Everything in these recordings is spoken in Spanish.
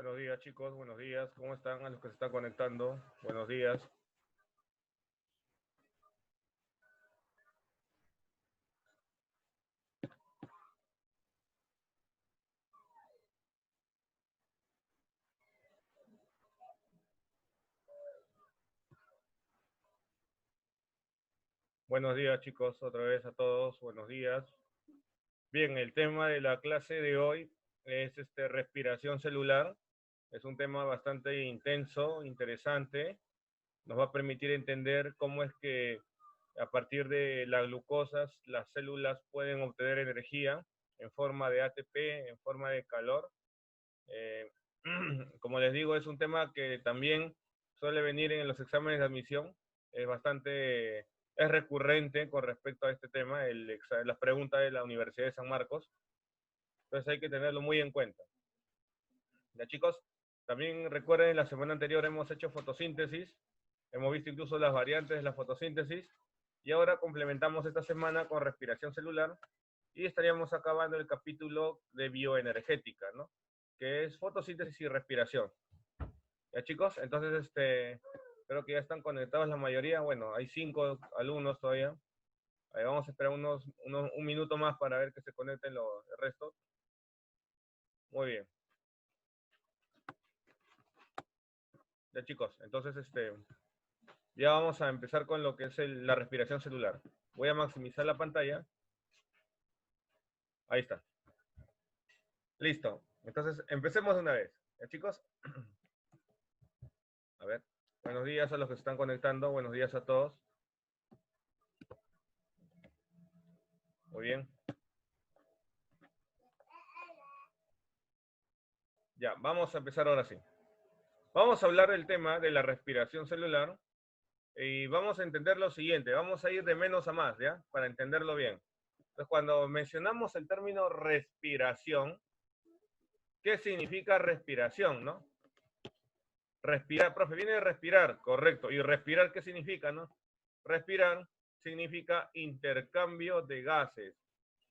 Buenos días, chicos, buenos días. ¿Cómo están a los que se están conectando? Buenos días. Buenos días, chicos, otra vez a todos. Buenos días. Bien, el tema de la clase de hoy es respiración celular. Es un tema bastante intenso, interesante. Nos va a permitir entender cómo es que a partir de las glucosas las células pueden obtener energía en forma de ATP, en forma de calor. Eh, como les digo, es un tema que también suele venir en los exámenes de admisión. Es bastante, es recurrente con respecto a este tema, las preguntas de la Universidad de San Marcos. Entonces hay que tenerlo muy en cuenta. Ya, chicos, también recuerden, la semana anterior hemos hecho fotosíntesis, hemos visto incluso las variantes de la fotosíntesis, y ahora complementamos esta semana con respiración celular, y estaríamos acabando el capítulo de bioenergética, ¿no? Que es fotosíntesis y respiración. ¿Ya, chicos? Entonces, creo que ya están conectados la mayoría. Bueno, hay 5 alumnos todavía. Ahí vamos a esperar un minuto más para ver que se conecten el resto. Muy bien. Ya, chicos, entonces, ya vamos a empezar con lo que es la respiración celular. Voy a maximizar la pantalla. Ahí está. Listo. Entonces, empecemos de una vez. ¿Ya, chicos? A ver. Buenos días a los que se están conectando. Buenos días a todos. Muy bien. Ya, vamos a empezar ahora sí. Vamos a hablar del tema de la respiración celular y vamos a entender lo siguiente. Vamos a ir de menos a más, ¿ya? Para entenderlo bien. Entonces, cuando mencionamos el término respiración, ¿qué significa respiración, no? Respirar, profe, viene de respirar, correcto. ¿Y respirar qué significa, no? Respirar significa intercambio de gases,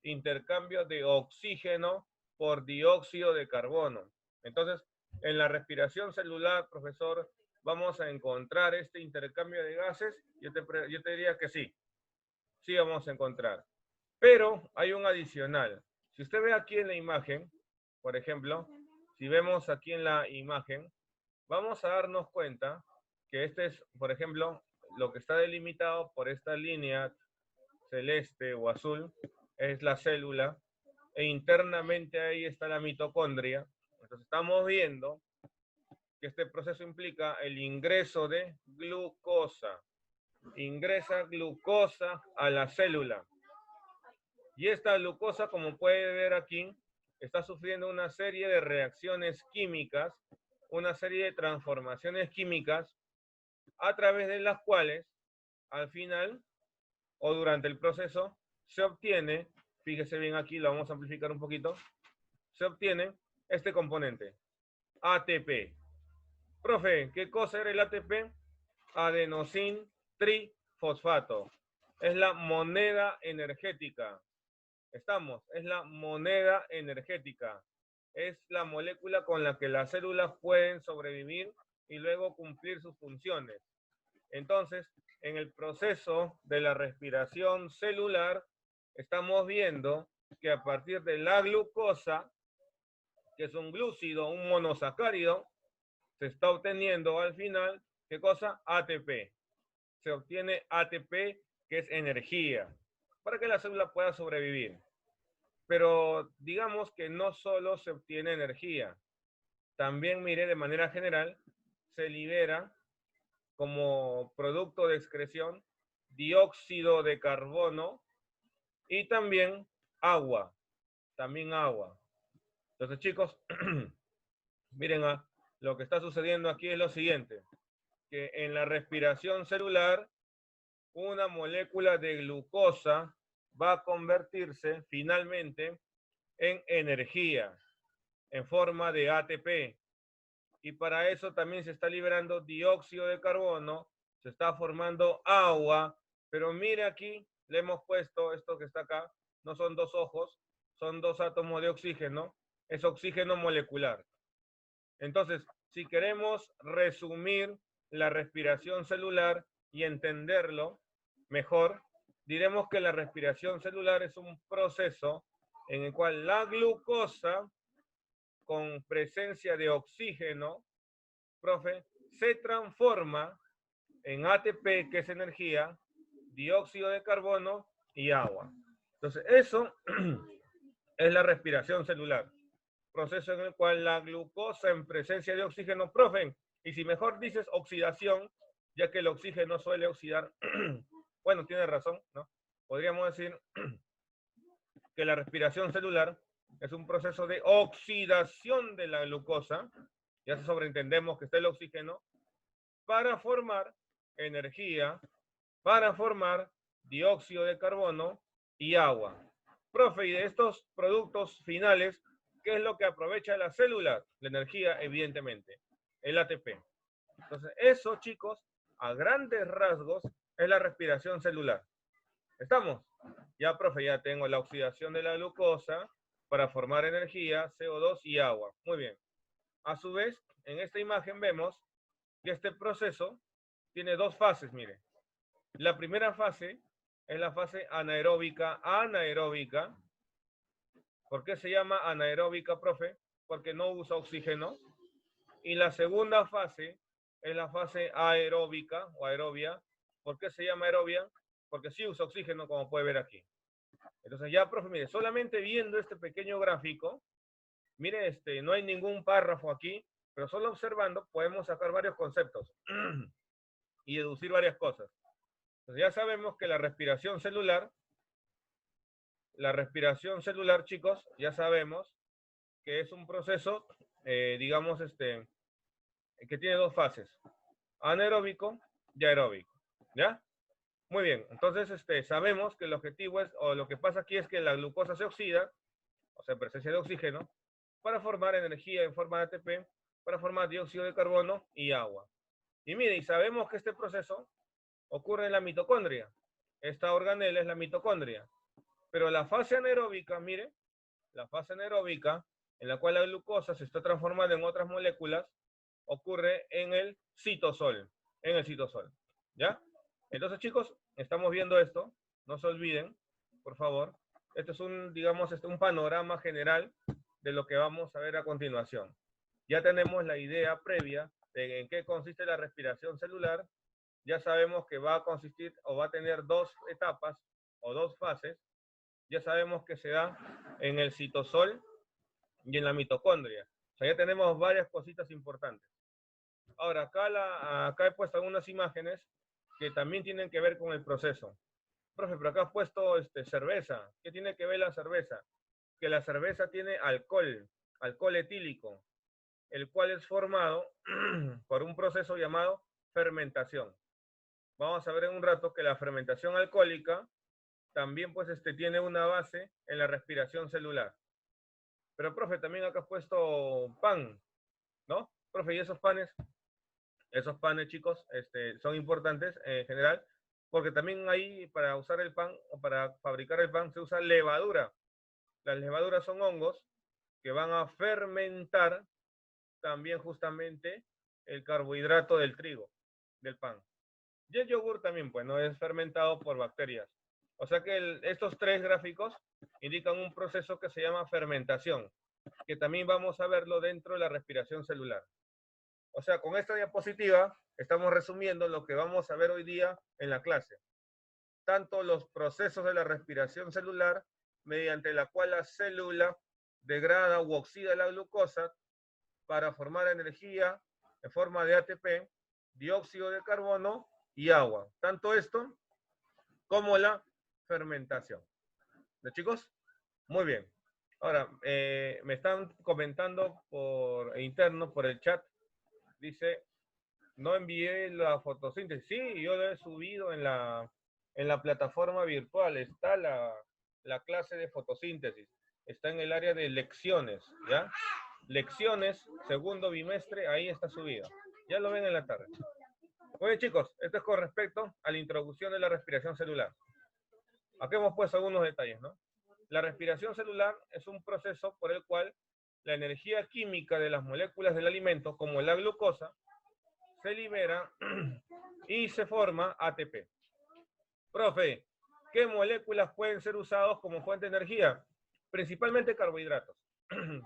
intercambio de oxígeno por dióxido de carbono. Entonces, en la respiración celular, profesor, vamos a encontrar este intercambio de gases. Yo te diría que sí, sí vamos a encontrar. Pero hay un adicional. Si usted ve aquí en la imagen, por ejemplo, si vemos aquí en la imagen, vamos a darnos cuenta que este es, por ejemplo, lo que está delimitado por esta línea celeste o azul, es la célula, e internamente ahí está la mitocondria. Entonces estamos viendo que este proceso implica el ingreso de glucosa. Ingresa glucosa a la célula. Y esta glucosa, como puede ver aquí, está sufriendo una serie de reacciones químicas, una serie de transformaciones químicas, a través de las cuales, al final, o durante el proceso, se obtiene, fíjese bien aquí, lo vamos a amplificar un poquito, se obtiene este componente, ATP. Profe, ¿qué cosa era el ATP? Adenosín trifosfato. Es la moneda energética. Estamos, es la moneda energética. Es la molécula con la que las células pueden sobrevivir y luego cumplir sus funciones. Entonces, en el proceso de la respiración celular, estamos viendo que a partir de la glucosa, que es un glúcido, un monosacárido, se está obteniendo al final, ¿qué cosa? ATP. Se obtiene ATP, que es energía, para que la célula pueda sobrevivir. Pero digamos que no solo se obtiene energía, también, mire, de manera general, se libera como producto de excreción dióxido de carbono y también agua, también agua. Entonces, chicos, miren, lo que está sucediendo aquí es lo siguiente, que en la respiración celular, una molécula de glucosa va a convertirse finalmente en energía, en forma de ATP. Y para eso también se está liberando dióxido de carbono, se está formando agua, pero mire aquí, le hemos puesto esto que está acá, no son dos ojos, son dos átomos de oxígeno, es oxígeno molecular. Entonces, si queremos resumir la respiración celular y entenderlo mejor, diremos que la respiración celular es un proceso en el cual la glucosa, con presencia de oxígeno, profe, se transforma en ATP, que es energía, dióxido de carbono y agua. Entonces, eso es la respiración celular. Proceso en el cual la glucosa en presencia de oxígeno, profe, y si mejor dices oxidación, ya que el oxígeno suele oxidar, bueno, tiene razón, ¿no? Podríamos decir que la respiración celular es un proceso de oxidación de la glucosa, ya se sobreentendemos que está el oxígeno, para formar energía, para formar dióxido de carbono y agua. Profe, y de estos productos finales, ¿qué es lo que aprovecha la célula? La energía, evidentemente, el ATP. Entonces, eso, chicos, a grandes rasgos, es la respiración celular. ¿Estamos? Ya, profe, ya tengo la oxidación de la glucosa para formar energía, CO2 y agua. Muy bien. A su vez, en esta imagen vemos que este proceso tiene dos fases, mire. La primera fase es la fase anaeróbica. Anaeróbica. ¿Por qué se llama anaeróbica, profe? Porque no usa oxígeno. Y la segunda fase es la fase aeróbica o aerobia. ¿Por qué se llama aerobia? Porque sí usa oxígeno, como puede ver aquí. Entonces ya, profe, mire, solamente viendo este pequeño gráfico, mire, no hay ningún párrafo aquí, pero solo observando podemos sacar varios conceptos y deducir varias cosas. Entonces ya sabemos que la respiración celular, chicos, ya sabemos que es un proceso, digamos, que tiene dos fases, anaeróbico y aeróbico, ¿ya? Muy bien, entonces sabemos que el objetivo es, o lo que pasa aquí es que la glucosa se oxida, o sea, en presencia de oxígeno, para formar energía en forma de ATP, para formar dióxido de carbono y agua. Y mire, y sabemos que este proceso ocurre en la mitocondria. Esta organela es la mitocondria. Pero la fase anaeróbica, mire, la fase anaeróbica, en la cual la glucosa se está transformando en otras moléculas, ocurre en el citosol. En el citosol. ¿Ya? Entonces, chicos, estamos viendo esto. No se olviden, por favor. Esto es un, digamos, un panorama general de lo que vamos a ver a continuación. Ya tenemos la idea previa de en qué consiste la respiración celular. Ya sabemos que va a consistir o va a tener dos etapas o dos fases. Ya sabemos que se da en el citosol y en la mitocondria. O sea, ya tenemos varias cositas importantes. Ahora, acá he puesto algunas imágenes que también tienen que ver con el proceso. Profe, pero acá has puesto cerveza. ¿Qué tiene que ver la cerveza? Que la cerveza tiene alcohol etílico, el cual es formado por un proceso llamado fermentación. Vamos a ver en un rato que la fermentación alcohólica también pues tiene una base en la respiración celular. Pero, profe, también acá has puesto pan, ¿no? Profe, ¿y esos panes? Esos panes, chicos, son importantes en general, porque también ahí para usar el pan o para fabricar el pan se usa levadura. Las levaduras son hongos que van a fermentar también justamente el carbohidrato del trigo, del pan. Y el yogur también, pues, no es fermentado por bacterias. O sea que estos tres gráficos indican un proceso que se llama fermentación, que también vamos a verlo dentro de la respiración celular. O sea, con esta diapositiva estamos resumiendo lo que vamos a ver hoy día en la clase. Tanto los procesos de la respiración celular, mediante la cual la célula degrada u oxida la glucosa para formar energía en forma de ATP, dióxido de carbono y agua. Tanto esto como la fermentación. ¿De chicos? Muy bien. Ahora, me están comentando por interno, por el chat, dice, no envié la fotosíntesis. Sí, yo lo he subido en la plataforma virtual. Está la clase de fotosíntesis. Está en el área de lecciones, ¿ya? Lecciones, segundo bimestre, ahí está subida. Ya lo ven en la tarde. Muy bien, chicos, esto es con respecto a la introducción de la respiración celular. Aquí hemos puesto algunos detalles, ¿no? La respiración celular es un proceso por el cual la energía química de las moléculas del alimento, como la glucosa, se libera y se forma ATP. Profe, ¿qué moléculas pueden ser usadas como fuente de energía? Principalmente carbohidratos,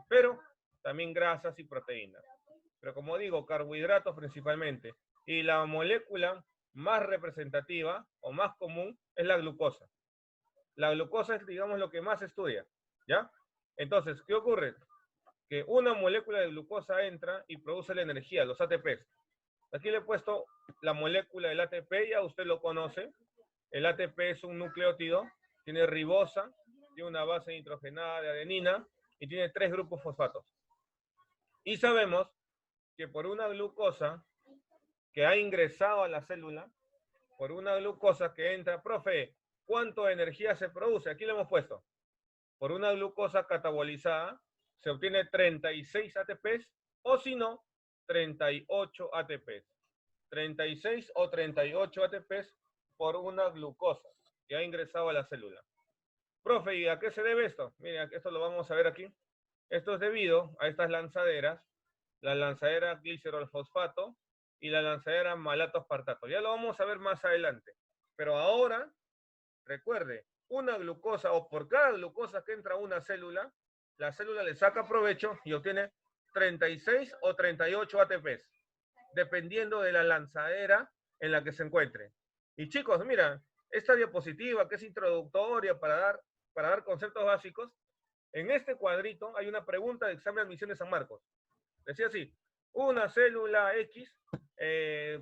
pero también grasas y proteínas. Pero como digo, carbohidratos principalmente. Y la molécula más representativa o más común es la glucosa. La glucosa es, digamos, lo que más se estudia, ¿ya? Entonces, ¿qué ocurre? Que una molécula de glucosa entra y produce la energía, los ATPs. Aquí le he puesto la molécula del ATP, ya usted lo conoce. El ATP es un nucleótido, tiene ribosa, tiene una base nitrogenada de adenina y tiene 3 grupos fosfatos. Y sabemos que por una glucosa que ha ingresado a la célula, por una glucosa que entra, profe, ¿cuánto de energía se produce? Aquí lo hemos puesto. Por una glucosa catabolizada se obtiene 36 ATPs o si no, 38 ATPs. 36 o 38 ATPs por una glucosa que ha ingresado a la célula. Profe, ¿y a qué se debe esto? Miren, esto lo vamos a ver aquí. Esto es debido a estas lanzaderas, la lanzadera glicerol fosfato y la lanzadera malato aspartato. Ya lo vamos a ver más adelante. Pero ahora, recuerde, una glucosa o por cada glucosa que entra a una célula, la célula le saca provecho y obtiene 36 o 38 ATPs, dependiendo de la lanzadera en la que se encuentre. Y chicos, mira, esta diapositiva que es introductoria para dar conceptos básicos, en este cuadrito hay una pregunta de examen de admisión de San Marcos. Decía así, una célula X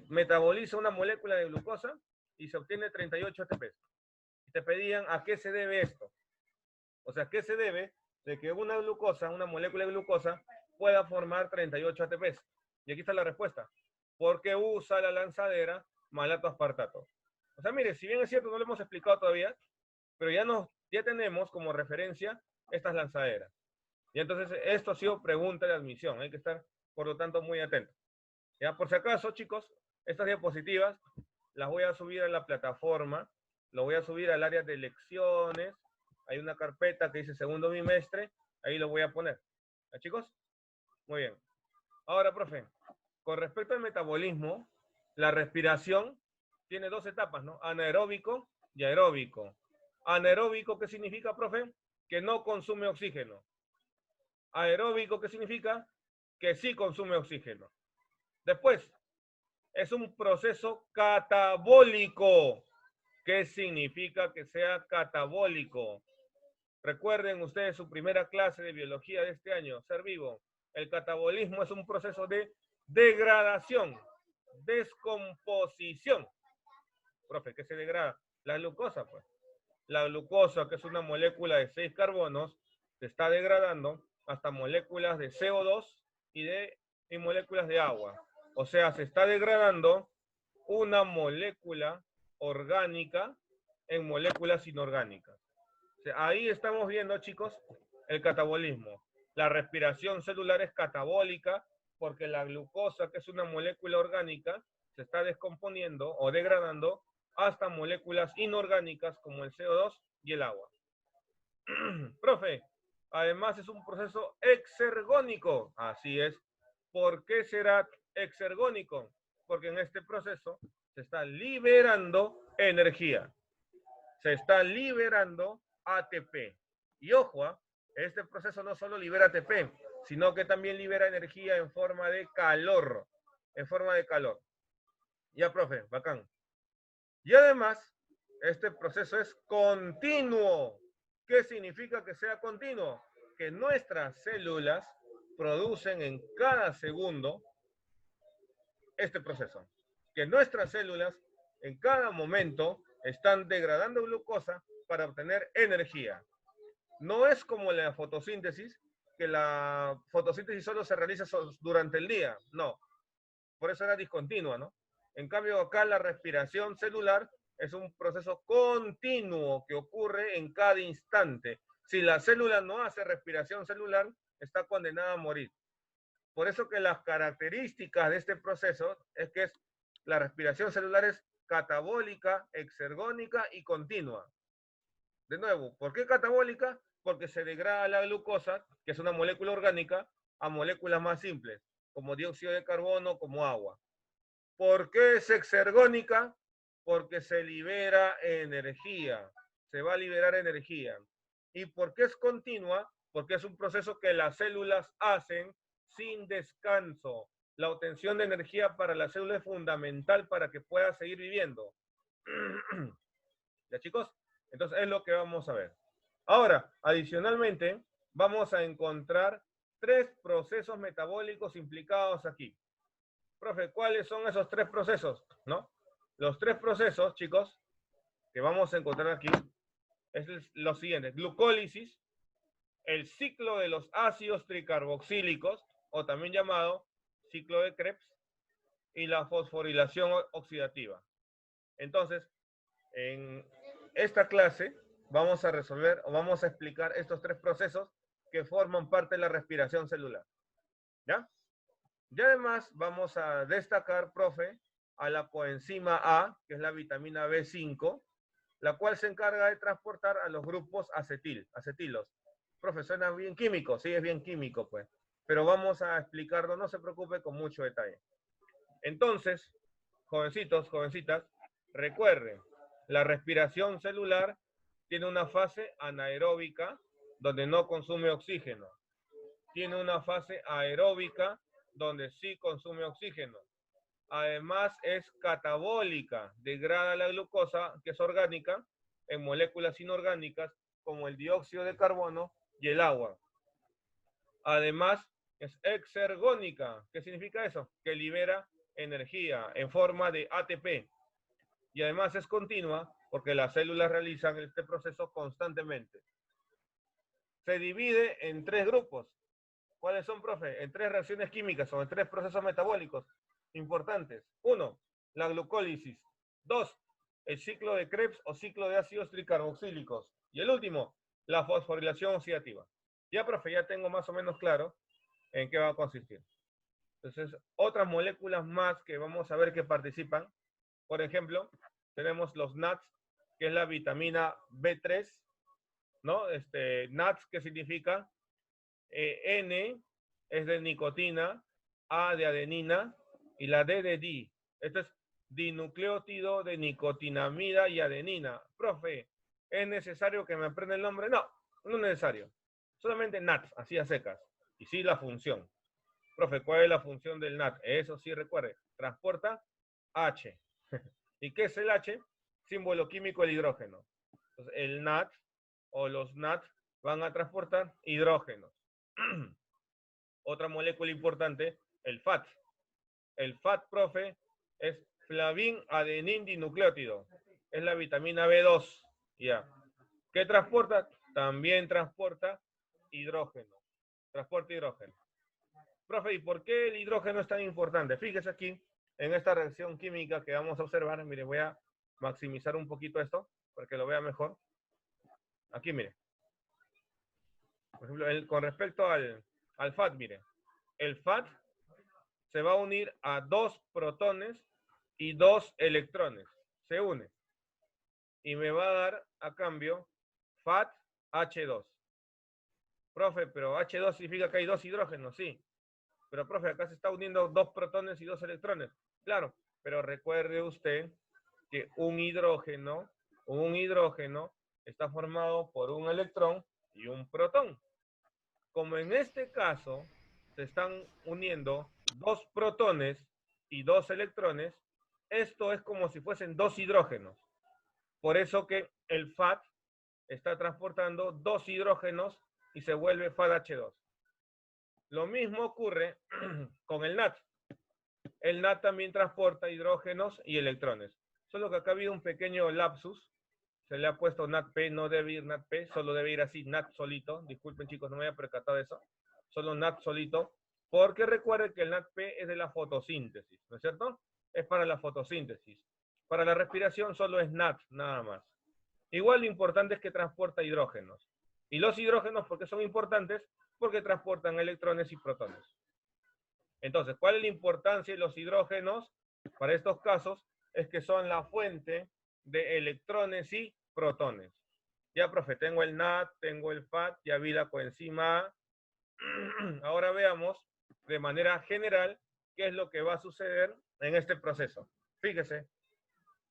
metaboliza una molécula de glucosa y se obtiene 38 ATPs. Y te pedían a qué se debe esto. O sea, ¿qué se debe de que una glucosa, una molécula de glucosa, pueda formar 38 ATPs? Y aquí está la respuesta. Porque usa la lanzadera malato aspartato. O sea, mire, si bien es cierto, no lo hemos explicado todavía, pero ya tenemos como referencia estas lanzaderas. Y entonces esto ha sido pregunta de admisión. Hay que estar, por lo tanto, muy atentos. Ya, por si acaso, chicos, estas diapositivas las voy a subir a la plataforma, lo voy a subir al área de lecciones. Hay una carpeta que dice segundo bimestre, ahí lo voy a poner. ¿Ya, chicos? Muy bien. Ahora, profe, con respecto al metabolismo, la respiración tiene 2 etapas, ¿no? Anaeróbico y aeróbico. Anaeróbico, ¿qué significa, profe? Que no consume oxígeno. Aeróbico, ¿qué significa? Que sí consume oxígeno. Después, es un proceso catabólico. ¿Qué significa que sea catabólico? Recuerden ustedes su primera clase de biología de este año, ser vivo. El catabolismo es un proceso de degradación, descomposición. Profe, ¿qué se degrada? La glucosa, pues. La glucosa, que es una molécula de 6 carbonos, se está degradando hasta moléculas de CO2 y moléculas de agua. O sea, se está degradando una molécula orgánica en moléculas inorgánicas. O sea, ahí estamos viendo, chicos, el catabolismo. La respiración celular es catabólica porque la glucosa, que es una molécula orgánica, se está descomponiendo o degradando hasta moléculas inorgánicas como el CO2 y el agua. Profe, además es un proceso exergónico. Así es. ¿Por qué será exergónico? Porque en este proceso se está liberando energía. Se está liberando ATP. Y ojo, este proceso no solo libera ATP, sino que también libera energía en forma de calor. En forma de calor. Ya, profe, bacán. Y además, este proceso es continuo. ¿Qué significa que sea continuo? Que nuestras células producen en cada segundo este proceso. Que nuestras células en cada momento están degradando glucosa para obtener energía. No es como la fotosíntesis, que la fotosíntesis solo se realiza durante el día. No. Por eso era discontinua, ¿no? En cambio, acá la respiración celular es un proceso continuo que ocurre en cada instante. Si la célula no hace respiración celular, está condenada a morir. Por eso que las características de este proceso es que la respiración celular es catabólica, exergónica y continua. De nuevo, ¿por qué catabólica? Porque se degrada la glucosa, que es una molécula orgánica, a moléculas más simples, como dióxido de carbono, como agua. ¿Por qué es exergónica? Porque se libera energía, se va a liberar energía. ¿Y por qué es continua? Porque es un proceso que las células hacen sin descanso. La obtención de energía para la célula es fundamental para que pueda seguir viviendo. ¿Ya, chicos? Entonces es lo que vamos a ver. Ahora, adicionalmente, vamos a encontrar 3 procesos metabólicos implicados aquí. Profe, ¿cuáles son esos 3 procesos? ¿No? Los 3 procesos, chicos, que vamos a encontrar aquí, es lo siguiente: glucólisis, el ciclo de los ácidos tricarboxílicos, o también llamado ciclo de Krebs, y la fosforilación oxidativa. Entonces, en esta clase vamos a resolver o vamos a explicar estos 3 procesos que forman parte de la respiración celular. ¿Ya? Y además vamos a destacar, profe, a la coenzima A, que es la vitamina B5, la cual se encarga de transportar a los grupos acetilos. Profe, suena bien químico, sí, es bien químico, pues. Pero vamos a explicarlo, no se preocupe, con mucho detalle. Entonces, jovencitos, jovencitas, recuerden, la respiración celular tiene una fase anaeróbica, donde no consume oxígeno. Tiene una fase aeróbica, donde sí consume oxígeno. Además es catabólica, degrada la glucosa, que es orgánica, en moléculas inorgánicas como el dióxido de carbono y el agua. Además es exergónica. ¿Qué significa eso? Que libera energía en forma de ATP. Y además es continua porque las células realizan este proceso constantemente. Se divide en 3 grupos. ¿Cuáles son, profe? En 3 reacciones químicas o en 3 procesos metabólicos importantes. 1, la glucólisis. 2, el ciclo de Krebs o ciclo de ácidos tricarboxílicos. Y el último, la fosforilación oxidativa. Ya, profe, ya tengo más o menos claro en qué va a consistir. Entonces, otras moléculas más que vamos a ver que participan. Por ejemplo, tenemos los NADS, que es la vitamina B3, ¿no? NADS, que significa N es de nicotina, A de adenina y la D de di. Esto es dinucleótido de nicotinamida y adenina. Profe, ¿es necesario que me aprenda el nombre? No, no es necesario. Solamente NAT, así a secas. Y sí la función. Profe, ¿cuál es la función del NAT? Eso sí recuerde. Transporta H. ¿Y qué es el H? Símbolo químico del hidrógeno. Entonces, el NAT o los NAT van a transportar hidrógenos. Otra molécula importante, el FAT. El FAT, profe, es flavin adenin dinucleótido. Es la vitamina B2. Ya. ¿Qué transporta? También transporta hidrógeno. Transporta hidrógeno. Profe, ¿y por qué el hidrógeno es tan importante? Fíjese aquí, en esta reacción química que vamos a observar. Mire, voy a maximizar un poquito esto, para que lo vea mejor. Aquí, mire. Por ejemplo, con respecto al FAT, mire. El FAT se va a unir a 2 protones y 2 electrones. Se une. Y me va a dar a cambio FAT H2. Profe, pero H2 significa que hay 2 hidrógenos, sí. Pero, profe, acá se está uniendo 2 protones y 2 electrones. Claro, pero recuerde usted que un hidrógeno está formado por un electrón y un protón. Como en este caso se están uniendo 2 protones y 2 electrones, esto es como si fuesen 2 hidrógenos. Por eso que el FAT está transportando 2 hidrógenos y se vuelve FADH2. Lo mismo ocurre con el NAT. El NAT también transporta hidrógenos y electrones. Solo que acá ha habido un pequeño lapsus. Se le ha puesto NADP, no debe ir NADP, solo debe ir así, NAT solito. Disculpen, chicos, no me había percatado de eso. Solo NAT solito. Porque recuerden que el NADP es de la fotosíntesis, ¿no es cierto? Es para la fotosíntesis. Para la respiración solo es NAT, nada más. Igual lo importante es que transporta hidrógenos. Y los hidrógenos, ¿por qué son importantes? Porque transportan electrones y protones. Entonces, ¿cuál es la importancia de los hidrógenos? Para estos casos, es que son la fuente de electrones y protones. Ya, profe, tengo el NAT, tengo el FAT, ya vi la coenzima A. Ahora veamos de manera general qué es lo que va a suceder en este proceso. Fíjese,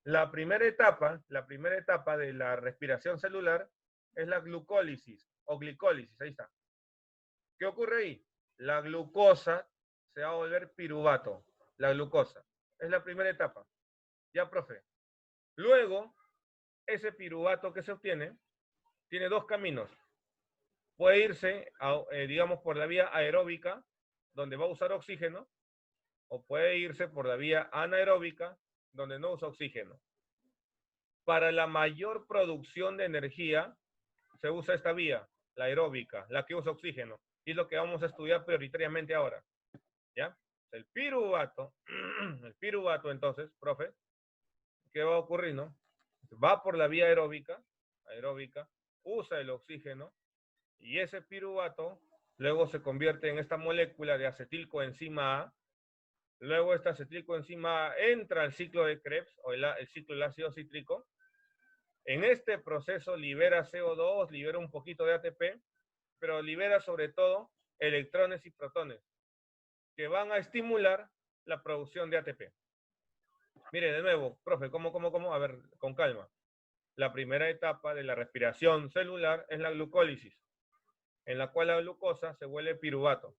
la primera etapa de la respiración celular es la glucólisis o glicólisis, ahí está. ¿Qué ocurre ahí? La glucosa se va a volver piruvato, la glucosa. Es la primera etapa. Ya, profe. Luego, ese piruvato que se obtiene tiene dos caminos. Puede irse, digamos, por la vía aeróbica, donde va a usar oxígeno, o puede irse por la vía anaeróbica, donde no usa oxígeno. Para la mayor producción de energía, se usa esta vía, la aeróbica, la que usa oxígeno. Y es lo que vamos a estudiar prioritariamente ahora. ¿Ya? El piruvato entonces, profe, ¿qué va a ocurrir, no? Va por la vía aeróbica, usa el oxígeno, y ese piruvato luego se convierte en esta molécula de acetilcoenzima A. Luego esta acetilcoenzima A entra al ciclo de Krebs, o el ciclo del ácido cítrico. En este proceso libera CO2, libera un poquito de ATP, pero libera sobre todo electrones y protones, que van a estimular la producción de ATP. Mire, de nuevo, profe, ¿cómo? A ver, con calma. La primera etapa de la respiración celular es la glucólisis, en la cual la glucosa se vuelve piruvato.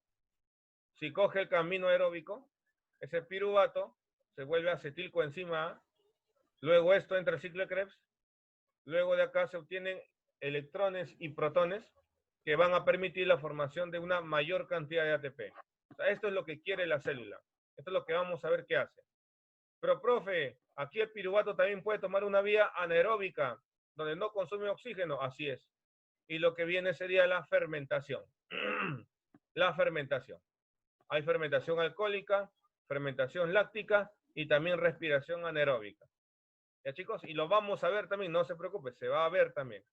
Si coge el camino aeróbico, ese piruvato se vuelve acetilcoenzima A, luego esto entra al ciclo de Krebs, luego de acá se obtienen electrones y protones que van a permitir la formación de una mayor cantidad de ATP. O sea, esto es lo que quiere la célula. Esto es lo que vamos a ver qué hace. Pero, profe, aquí el piruvato también puede tomar una vía anaeróbica, donde no consume oxígeno. Así es. Y lo que viene sería la fermentación. La fermentación. Hay fermentación alcohólica, fermentación láctica y también respiración anaeróbica. ¿Ya, chicos? Y lo vamos a ver también, no se preocupe, se va a ver también.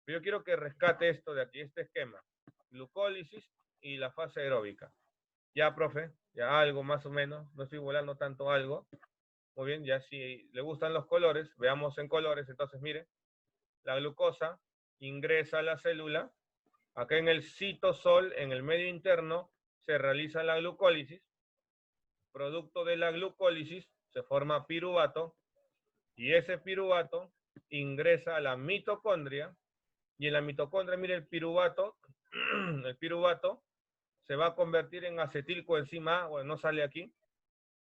Pero yo quiero que rescate esto de aquí, este esquema. Glucólisis y la fase aeróbica. Ya, profe, ya algo más o menos, no estoy volando tanto algo. Muy bien, ya si le gustan los colores, veamos en colores. Entonces, mire, la glucosa ingresa a la célula. Acá en el citosol, en el medio interno, se realiza la glucólisis. Producto de la glucólisis se forma piruvato. Y ese piruvato ingresa a la mitocondria. Y en la mitocondria, mire, el piruvato se va a convertir en acetilcoenzima A. Bueno, no sale aquí.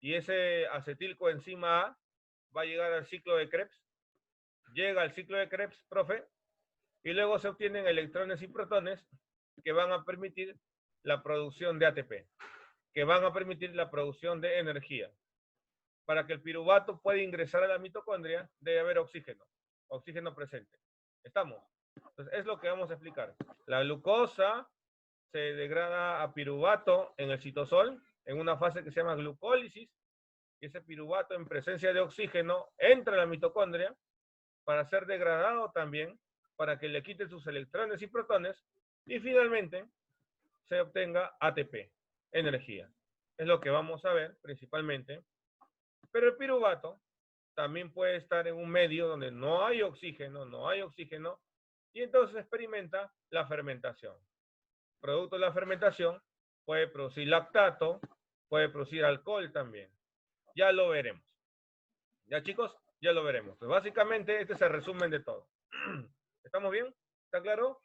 Y ese acetilcoenzima A va a llegar al ciclo de Krebs. Llega al ciclo de Krebs, profe, y luego se obtienen electrones y protones que van a permitir la producción de ATP, que van a permitir la producción de energía. Para que el piruvato pueda ingresar a la mitocondria, debe haber oxígeno presente. ¿Estamos? Entonces, es lo que vamos a explicar. La glucosa se degrada a piruvato en el citosol, en una fase que se llama glucólisis, y ese piruvato en presencia de oxígeno entra a la mitocondria para ser degradado también, para que le quiten sus electrones y protones, y finalmente se obtenga ATP, energía. Es lo que vamos a ver principalmente. Pero el piruvato también puede estar en un medio donde no hay oxígeno, y entonces experimenta la fermentación. Producto de la fermentación puede producir lactato, puede producir alcohol también. Ya lo veremos. Ya, chicos, ya lo veremos. Pues básicamente este es el resumen de todo. ¿Estamos bien? ¿Está claro?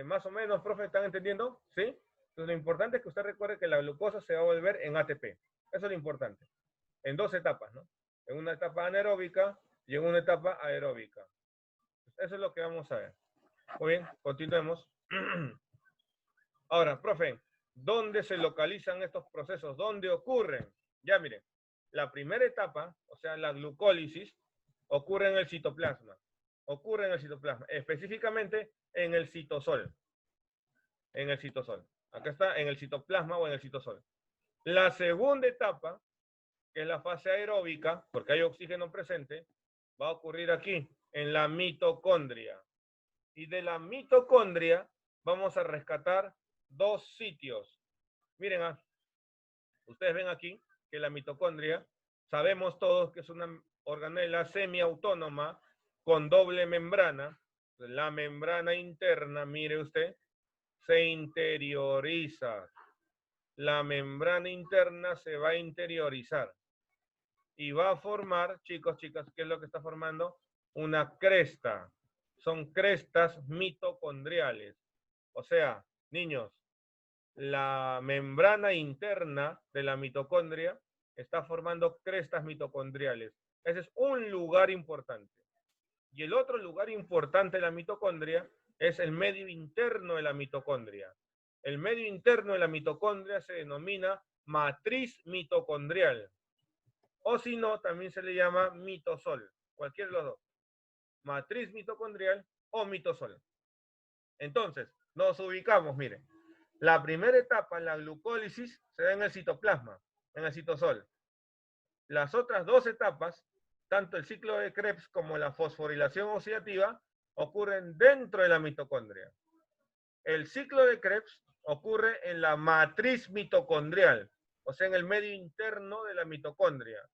Más o menos, profe, ¿están entendiendo? ¿Sí? Entonces lo importante es que usted recuerde que la glucosa se va a volver en ATP. Eso es lo importante. En dos etapas, ¿no? En una etapa anaeróbica y en una etapa aeróbica. Eso es lo que vamos a ver. Muy bien, continuemos. Ahora, profe, ¿dónde se localizan estos procesos? ¿Dónde ocurren? Ya miren, la primera etapa, o sea, la glucólisis, ocurre en el citoplasma. Ocurre en el citoplasma, específicamente en el citosol. En el citosol. Acá está, en el citoplasma o en el citosol. La segunda etapa, que es la fase aeróbica, porque hay oxígeno presente, va a ocurrir aquí, en la mitocondria. Y de la mitocondria vamos a rescatar dos sitios. Miren, ustedes ven aquí que la mitocondria, sabemos todos que es una organela semiautónoma con doble membrana. La membrana interna, mire usted, se interioriza. La membrana interna se va a interiorizar y va a formar, chicos, chicas, ¿qué es lo que está formando? Una cresta. Son crestas mitocondriales. O sea, niños, la membrana interna de la mitocondria está formando crestas mitocondriales. Ese es un lugar importante. Y el otro lugar importante de la mitocondria es el medio interno de la mitocondria. El medio interno de la mitocondria se denomina matriz mitocondrial. O si no, también se le llama mitosol. Cualquiera de los dos. Matriz mitocondrial o mitosol. Entonces, nos ubicamos, miren. La primera etapa, la glucólisis, se da en el citoplasma, en el citosol. Las otras dos etapas, tanto el ciclo de Krebs como la fosforilación oxidativa, ocurren dentro de la mitocondria. El ciclo de Krebs ocurre en la matriz mitocondrial, o sea, en el medio interno de la mitocondria.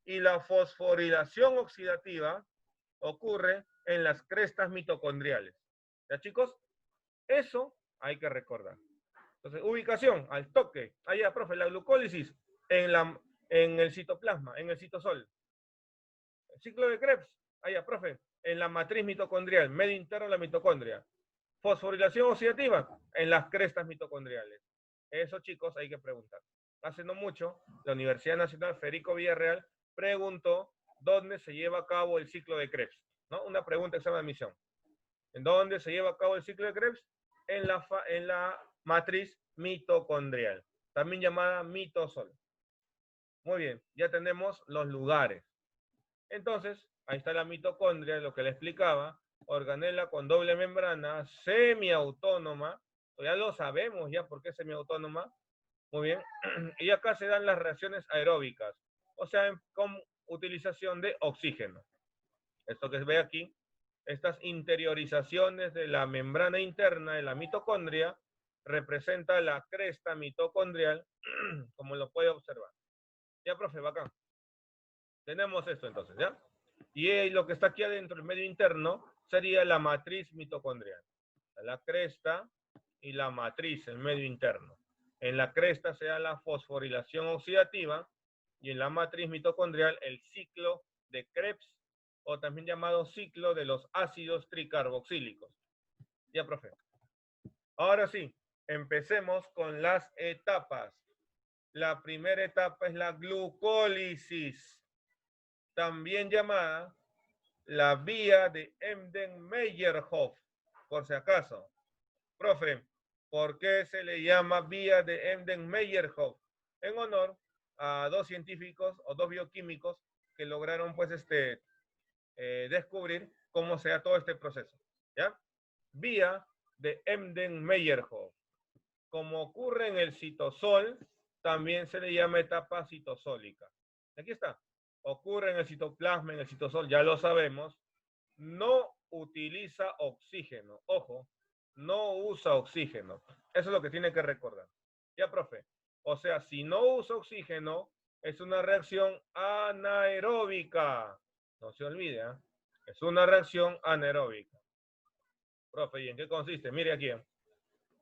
Y la fosforilación oxidativa ocurre en las crestas mitocondriales. ¿Ya, chicos? Eso hay que recordar. Entonces, ubicación, al toque. Allá, profe, la glucólisis en el citoplasma, en el citosol. El ciclo de Krebs, allá, profe, en la matriz mitocondrial, medio interno de la mitocondria. Fosforilación oxidativa, en las crestas mitocondriales. Eso, chicos, hay que preguntar. Hace no mucho, la Universidad Nacional Federico Villarreal preguntó dónde se lleva a cabo el ciclo de Krebs, ¿no? Una pregunta, examen de admisión. ¿En dónde se lleva a cabo el ciclo de Krebs? En la matriz mitocondrial, también llamada mitosol. Muy bien, ya tenemos los lugares. Entonces, ahí está la mitocondria, lo que le explicaba, organela con doble membrana, semiautónoma, ya lo sabemos ya por qué semiautónoma, muy bien, y acá se dan las reacciones aeróbicas, o sea, con utilización de oxígeno. Esto que se ve aquí, estas interiorizaciones de la membrana interna de la mitocondria, representa la cresta mitocondrial, como lo puede observar. Ya, profe, bacán. Tenemos esto entonces, ¿ya? Y lo que está aquí adentro, el medio interno, sería la matriz mitocondrial. La cresta y la matriz, el medio interno. En la cresta se da la fosforilación oxidativa y en la matriz mitocondrial el ciclo de Krebs, o también llamado ciclo de los ácidos tricarboxílicos. Ya, profe. Ahora sí, empecemos con las etapas. La primera etapa es la glucólisis, también llamada la vía de Embden-Meyerhof, por si acaso. Profe, ¿por qué se le llama vía de Embden-Meyerhof? En honor a dos científicos o dos bioquímicos que lograron pues descubrir cómo se da todo este proceso. ¿Ya? Vía de Embden-Meyerhof. Como ocurre en el citosol, también se le llama etapa citosólica. Aquí está. Ocurre en el citoplasma, en el citosol, ya lo sabemos. No utiliza oxígeno. Ojo, no usa oxígeno. Eso es lo que tiene que recordar. Ya, profe. O sea, si no usa oxígeno, es una reacción anaeróbica. No se olvide, ¿eh? Es una reacción anaeróbica. Profe, ¿y en qué consiste? Mire aquí.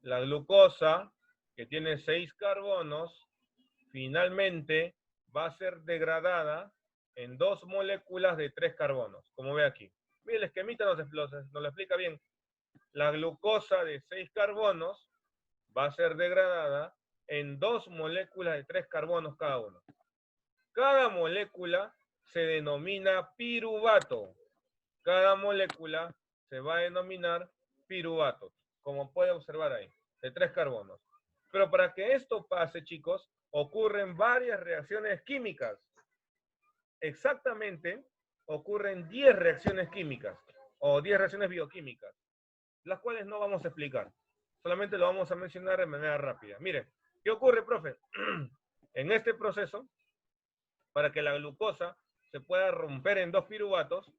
La glucosa, que tiene 6 carbonos, finalmente va a ser degradada en 2 moléculas de 3 carbonos, como ve aquí. Mire, el esquemita nos lo explica bien. La glucosa de 6 carbonos va a ser degradada en 2 moléculas de 3 carbonos cada uno. Cada molécula se denomina piruvato. Cada molécula se va a denominar piruvato, como puede observar ahí, de 3 carbonos. Pero para que esto pase, chicos, ocurren varias reacciones químicas. Exactamente, ocurren 10 reacciones químicas o 10 reacciones bioquímicas, las cuales no vamos a explicar. Solamente lo vamos a mencionar de manera rápida. Miren, ¿qué ocurre, profe? En este proceso, para que la glucosa se pueda romper en 2 piruvatos,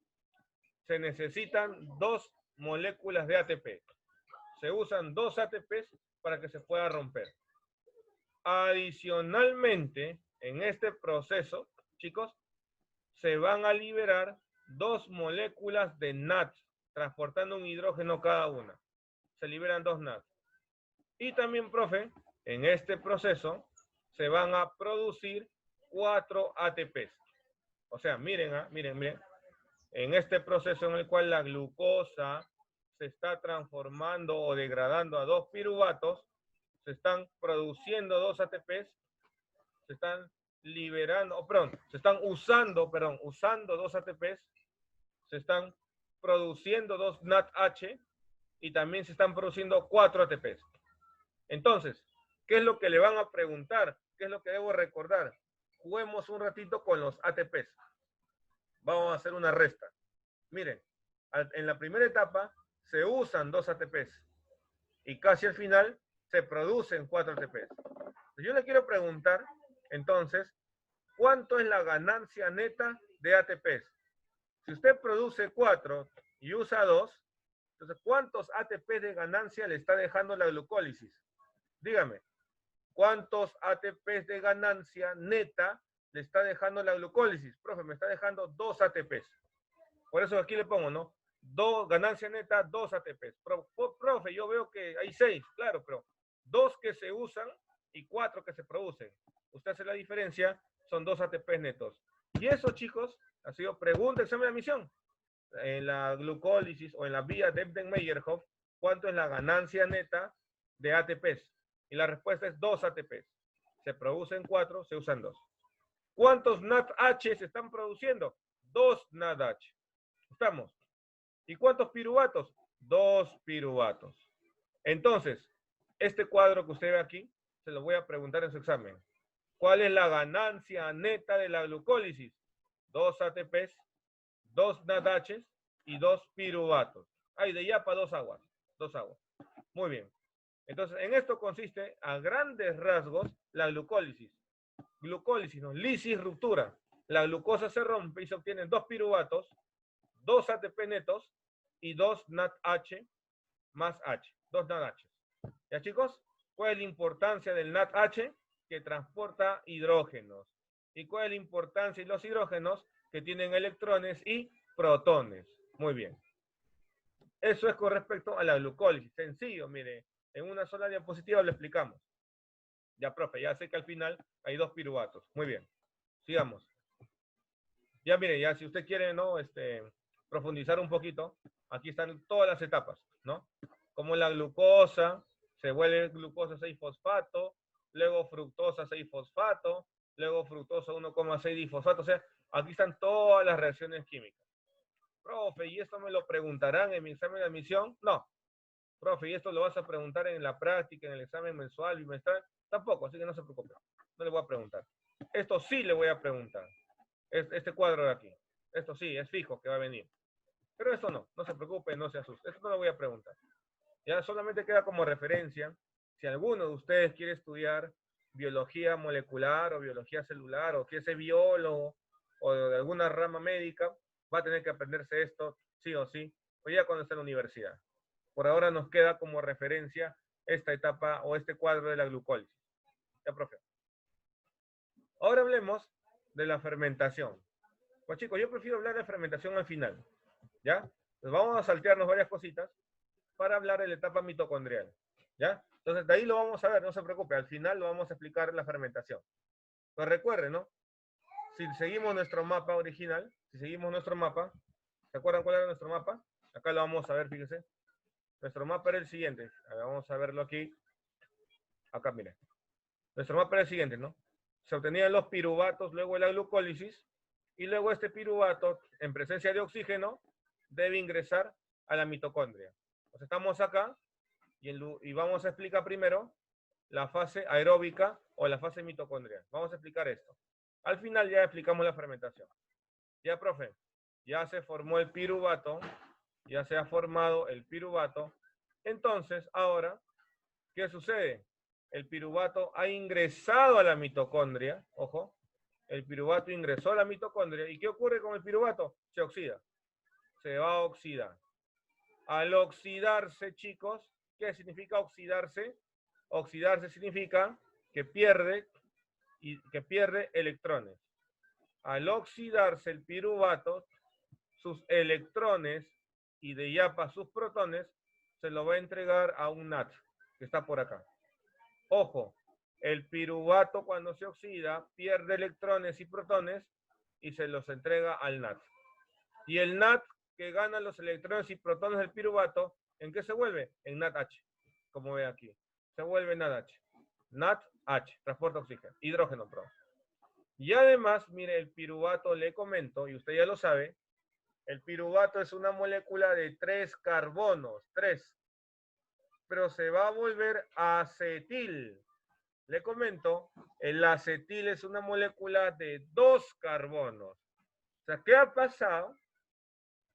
se necesitan 2 moléculas de ATP. Se usan 2 ATPs para que se pueda romper. Adicionalmente, en este proceso, chicos, se van a liberar 2 moléculas de NAT. transportando un hidrógeno cada una. Se liberan 2 NAD. Y también, profe, en este proceso se van a producir 4 ATPs. O sea, miren, miren. En este proceso en el cual la glucosa se está transformando o degradando a 2 piruvatos, se están produciendo 2 ATPs, se están liberando, se están usando 2 ATPs, se están produciendo 2 NADH y también se están produciendo 4 ATPs. Entonces, ¿qué es lo que le van a preguntar? ¿Qué es lo que debo recordar? Juguemos un ratito con los ATPs. Vamos a hacer una resta. Miren, en la primera etapa se usan 2 ATPs y casi al final se producen 4 ATPs. Yo le quiero preguntar, entonces, ¿cuánto es la ganancia neta de ATPs? Si usted produce 4 y usa 2, entonces, ¿cuántos ATPs de ganancia le está dejando la glucólisis? Dígame, ¿cuántos ATPs de ganancia neta le está dejando la glucólisis? Profe, me está dejando 2 ATPs. Por eso aquí le pongo, ¿no? Ganancia neta, 2 ATPs. Profe, yo veo que hay 6, claro, pero 2 que se usan y 4 que se producen. Usted hace la diferencia, son 2 ATPs netos. Y eso, chicos, ha sido pregunta, examen de admisión. En la glucólisis o en la vía de Embden-Meyerhof, ¿cuánto es la ganancia neta de ATPs? Y la respuesta es 2 ATPs. Se producen 4, se usan 2. ¿Cuántos NADH se están produciendo? 2 NADH. ¿Estamos? ¿Y cuántos piruvatos? 2 piruvatos. Entonces, este cuadro que usted ve aquí, se lo voy a preguntar en su examen. ¿Cuál es la ganancia neta de la glucólisis? 2 ATPs, 2 NADH y 2 piruvatos. Ay, de yapa, 2 aguas. 2 aguas. Muy bien. Entonces, en esto consiste, a grandes rasgos, la glucólisis. Glucólisis, ¿no? Lisis, ruptura. La glucosa se rompe y se obtienen 2 piruvatos, 2 ATP netos y 2 NADH más H. 2 NADH. ¿Ya, chicos? ¿Cuál es la importancia del NADH? Que transporta hidrógenos. ¿Y cuál es la importancia de los hidrógenos? Que tienen electrones y protones. Muy bien. Eso es con respecto a la glucólisis. Sencillo, mire. En una sola diapositiva lo explicamos. Ya, profe, ya sé que al final hay 2 piruvatos. Muy bien. Sigamos. Ya, mire, ya si usted quiere, ¿no? Profundizar un poquito, aquí están todas las etapas, ¿no? Como la glucosa se vuelve glucosa 6-fosfato, luego fructosa 6-fosfato, luego fructosa 1,6-difosfato. O sea, aquí están todas las reacciones químicas. Profe, ¿y esto me lo preguntarán en mi examen de admisión? No. Profe, ¿y esto lo vas a preguntar en la práctica, en el examen mensual, bimestral? Tampoco, así que no se preocupe. No le voy a preguntar. Esto sí le voy a preguntar. Este cuadro de aquí. Esto sí, es fijo que va a venir. Pero esto no se preocupe, no se asuste. Esto no lo voy a preguntar. Ya solamente queda como referencia. Si alguno de ustedes quiere estudiar biología molecular o biología celular o quiere ser biólogo o de alguna rama médica, va a tener que aprenderse esto sí o sí, o ya cuando esté en la universidad. Por ahora nos queda como referencia esta etapa o este cuadro de la glucólisis. Ya, profe. Ahora hablemos de la fermentación. Pues chicos, yo prefiero hablar de fermentación al final. ¿Ya? Pues vamos a saltearnos varias cositas para hablar de la etapa mitocondrial. ¿Ya? Entonces, de ahí lo vamos a ver, no se preocupe. Al final lo vamos a explicar la fermentación. Pues recuerden, ¿no? Si seguimos nuestro mapa original, ¿se acuerdan cuál era nuestro mapa? Acá lo vamos a ver, fíjense. Nuestro mapa era el siguiente. A ver, vamos a verlo aquí. Acá, miren. Nuestro mapa era el siguiente, ¿no? Se obtenían los piruvatos luego de la glucólisis y luego este piruvato, en presencia de oxígeno, debe ingresar a la mitocondria. Entonces estamos acá y vamos a explicar primero la fase aeróbica o la fase mitocondrial. Vamos a explicar esto. Al final ya explicamos la fermentación. Ya, profe, ya se formó el piruvato, ya se ha formado el piruvato. Entonces, ahora, ¿qué sucede? El piruvato ha ingresado a la mitocondria, ojo, el piruvato ingresó a la mitocondria. ¿Y qué ocurre con el piruvato? Se oxida. Se va a oxidar. Al oxidarse, chicos, ¿qué significa oxidarse? Oxidarse significa que pierde electrones. Al oxidarse el piruvato, sus electrones y de yapa sus protones, se lo va a entregar a un NAT, que está por acá. Ojo, el piruvato cuando se oxida pierde electrones y protones y se los entrega al NAT. Y el NAT que gana los electrones y protones del piruvato, ¿en qué se vuelve? En NADH, como ve aquí. Se vuelve NADH. NADH, transporta oxígeno, hidrógeno, perdón. Y además, mire, el piruvato le comento, y usted ya lo sabe, el piruvato es una molécula de 3 carbonos, 3, pero se va a volver acetil. Le comento, el acetil es una molécula de 2 carbonos. O sea, ¿qué ha pasado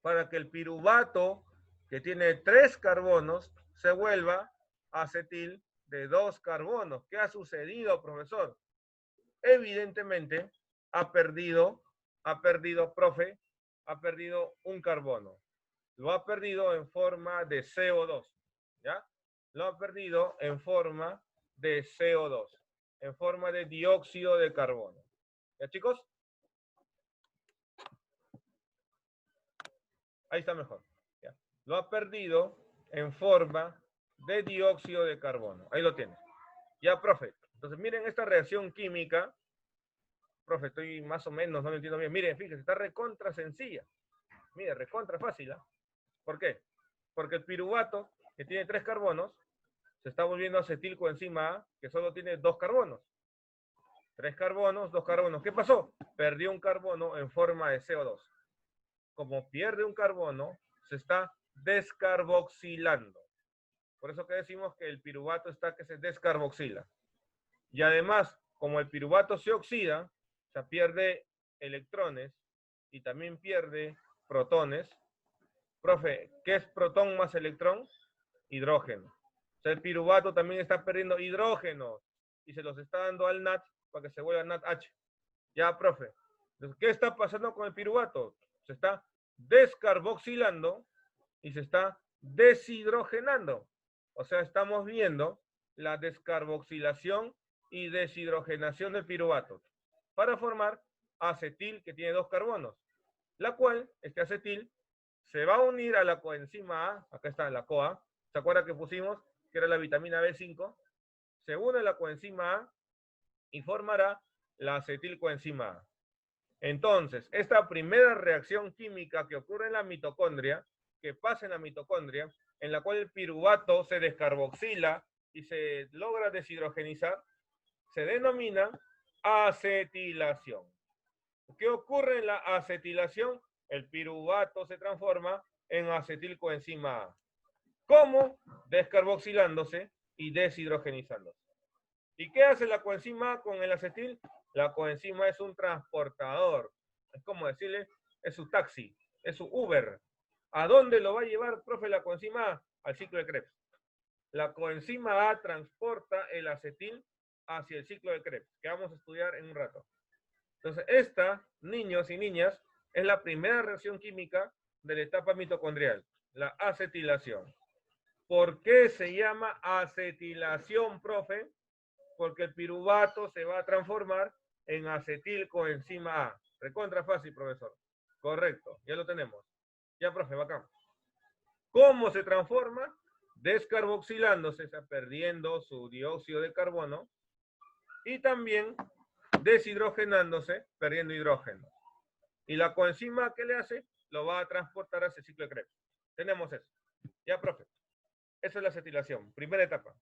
para que el piruvato, que tiene 3 carbonos, se vuelva acetil de 2 carbonos? ¿Qué ha sucedido, profesor? Evidentemente, ha perdido, profe, ha perdido un carbono. Lo ha perdido en forma de CO2, ¿ya? Lo ha perdido en forma de CO2, en forma de dióxido de carbono. ¿Ya, chicos? Ahí está mejor. ¿Ya? Lo ha perdido en forma de dióxido de carbono. Ahí lo tienes. Ya, profe. Entonces, miren esta reacción química. Profe, estoy más o menos, no lo entiendo bien. Miren, fíjense, está recontra sencilla. Mire, recontra fácil, ¿eh? ¿Por qué? Porque el piruvato, que tiene 3 carbonos, se está volviendo acetilcoenzima A, que solo tiene 2 carbonos. 3 carbonos, 2 carbonos. ¿Qué pasó? Perdió un carbono en forma de CO2. Como pierde un carbono, se está descarboxilando. Por eso que decimos que el piruvato está que se descarboxila. Y además, como el piruvato se oxida, o sea, pierde electrones y también pierde protones. Profe, ¿qué es protón más electrón? Hidrógeno. O sea, el piruvato también está perdiendo hidrógeno y se los está dando al NAT para que se vuelva NADH. Ya, profe. Entonces, ¿qué está pasando con el piruvato? Se está descarboxilando y se está deshidrogenando. O sea, estamos viendo la descarboxilación y deshidrogenación del piruvato para formar acetil, que tiene 2 carbonos, la cual, este acetil, se va a unir a la coenzima A, acá está la CoA, ¿se acuerda que pusimos que era la vitamina B5? Se une a la coenzima A y formará la acetilcoenzima A. Entonces, esta primera reacción química que ocurre en la mitocondria, que pasa en la mitocondria, en la cual el piruvato se descarboxila y se logra deshidrogenizar, se denomina acetilación. ¿Qué ocurre en la acetilación? El piruvato se transforma en acetilcoenzima A. ¿Cómo? Descarboxilándose y deshidrogenizándose. ¿Y qué hace la coenzima A con el acetil? La coenzima es un transportador. Es como decirle, es su taxi, es su Uber. ¿A dónde lo va a llevar, profe, la coenzima A? Al ciclo de Krebs. La coenzima A transporta el acetil hacia el ciclo de Krebs, que vamos a estudiar en un rato. Entonces, esta, niños y niñas, es la primera reacción química de la etapa mitocondrial, la acetilación. ¿Por qué se llama acetilación, profe? Porque el piruvato se va a transformar en acetilcoenzima A. Recontra fácil, profesor. Correcto, ya lo tenemos. Ya, profe, bacán. ¿Cómo se transforma? Descarboxilándose, o sea, perdiendo su dióxido de carbono, y también deshidrogenándose, perdiendo hidrógeno. Y la coenzima, ¿qué le hace? Lo va a transportar hacia el ciclo de Krebs. Tenemos eso. Ya, profe. Esa es la acetilación, primera etapa.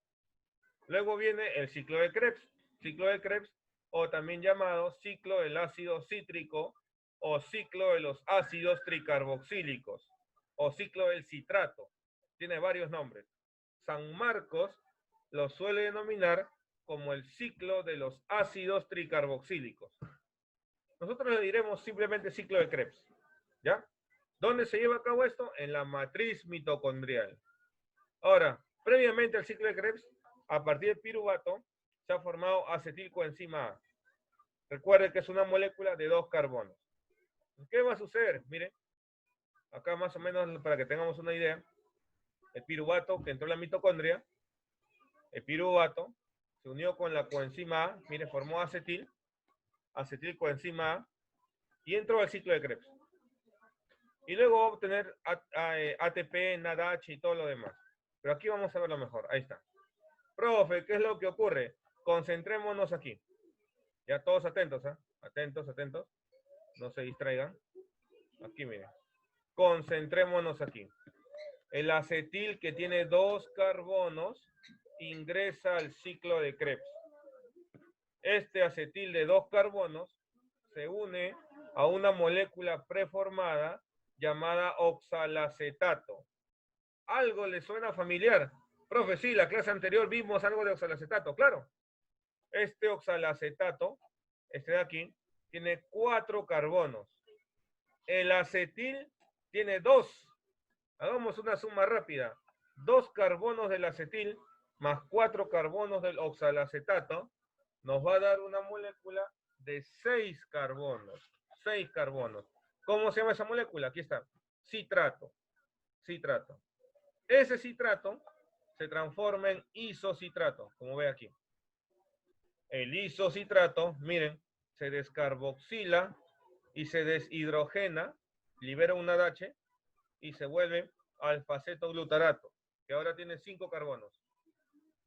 Luego viene el ciclo de Krebs, o también llamado ciclo del ácido cítrico, o ciclo de los ácidos tricarboxílicos, o ciclo del citrato. Tiene varios nombres. San Marcos lo suele denominar como el ciclo de los ácidos tricarboxílicos. Nosotros le diremos simplemente ciclo de Krebs. ¿Ya? ¿Dónde se lleva a cabo esto? En la matriz mitocondrial. Ahora, previamente al ciclo de Krebs, a partir del piruvato, se ha formado acetilcoenzima A. Recuerden que es una molécula de 2 carbonos. ¿Qué va a suceder? Miren, acá más o menos para que tengamos una idea, el piruvato que entró en la mitocondria, el piruvato se unió con la coenzima A, mire, formó acetilcoenzima A, y entró al ciclo de Krebs. Y luego va a obtener ATP, NADH y todo lo demás. Pero aquí vamos a verlo mejor. Ahí está. Profe, ¿qué es lo que ocurre? Concentrémonos aquí. Ya todos atentos, ¿eh? Atentos, atentos. No se distraigan. Aquí, miren. Concentrémonos aquí. El acetil que tiene 2 carbonos ingresa al ciclo de Krebs. Este acetil de 2 carbonos se une a una molécula preformada llamada oxalacetato. ¿Algo le suena familiar? Profe, sí, la clase anterior vimos algo de oxalacetato, claro. Este oxalacetato, este de aquí, tiene 4 carbonos. El acetil tiene 2. Hagamos una suma rápida. 2 carbonos del acetil más 4 carbonos del oxalacetato nos va a dar una molécula de 6 carbonos. 6 carbonos. ¿Cómo se llama esa molécula? Aquí está. Citrato. Citrato. Ese citrato se transforma en isocitrato, como ve aquí. El isocitrato, miren, se descarboxila y se deshidrogena, libera un NADH y se vuelve alfa-cetoglutarato, que ahora tiene 5 carbonos.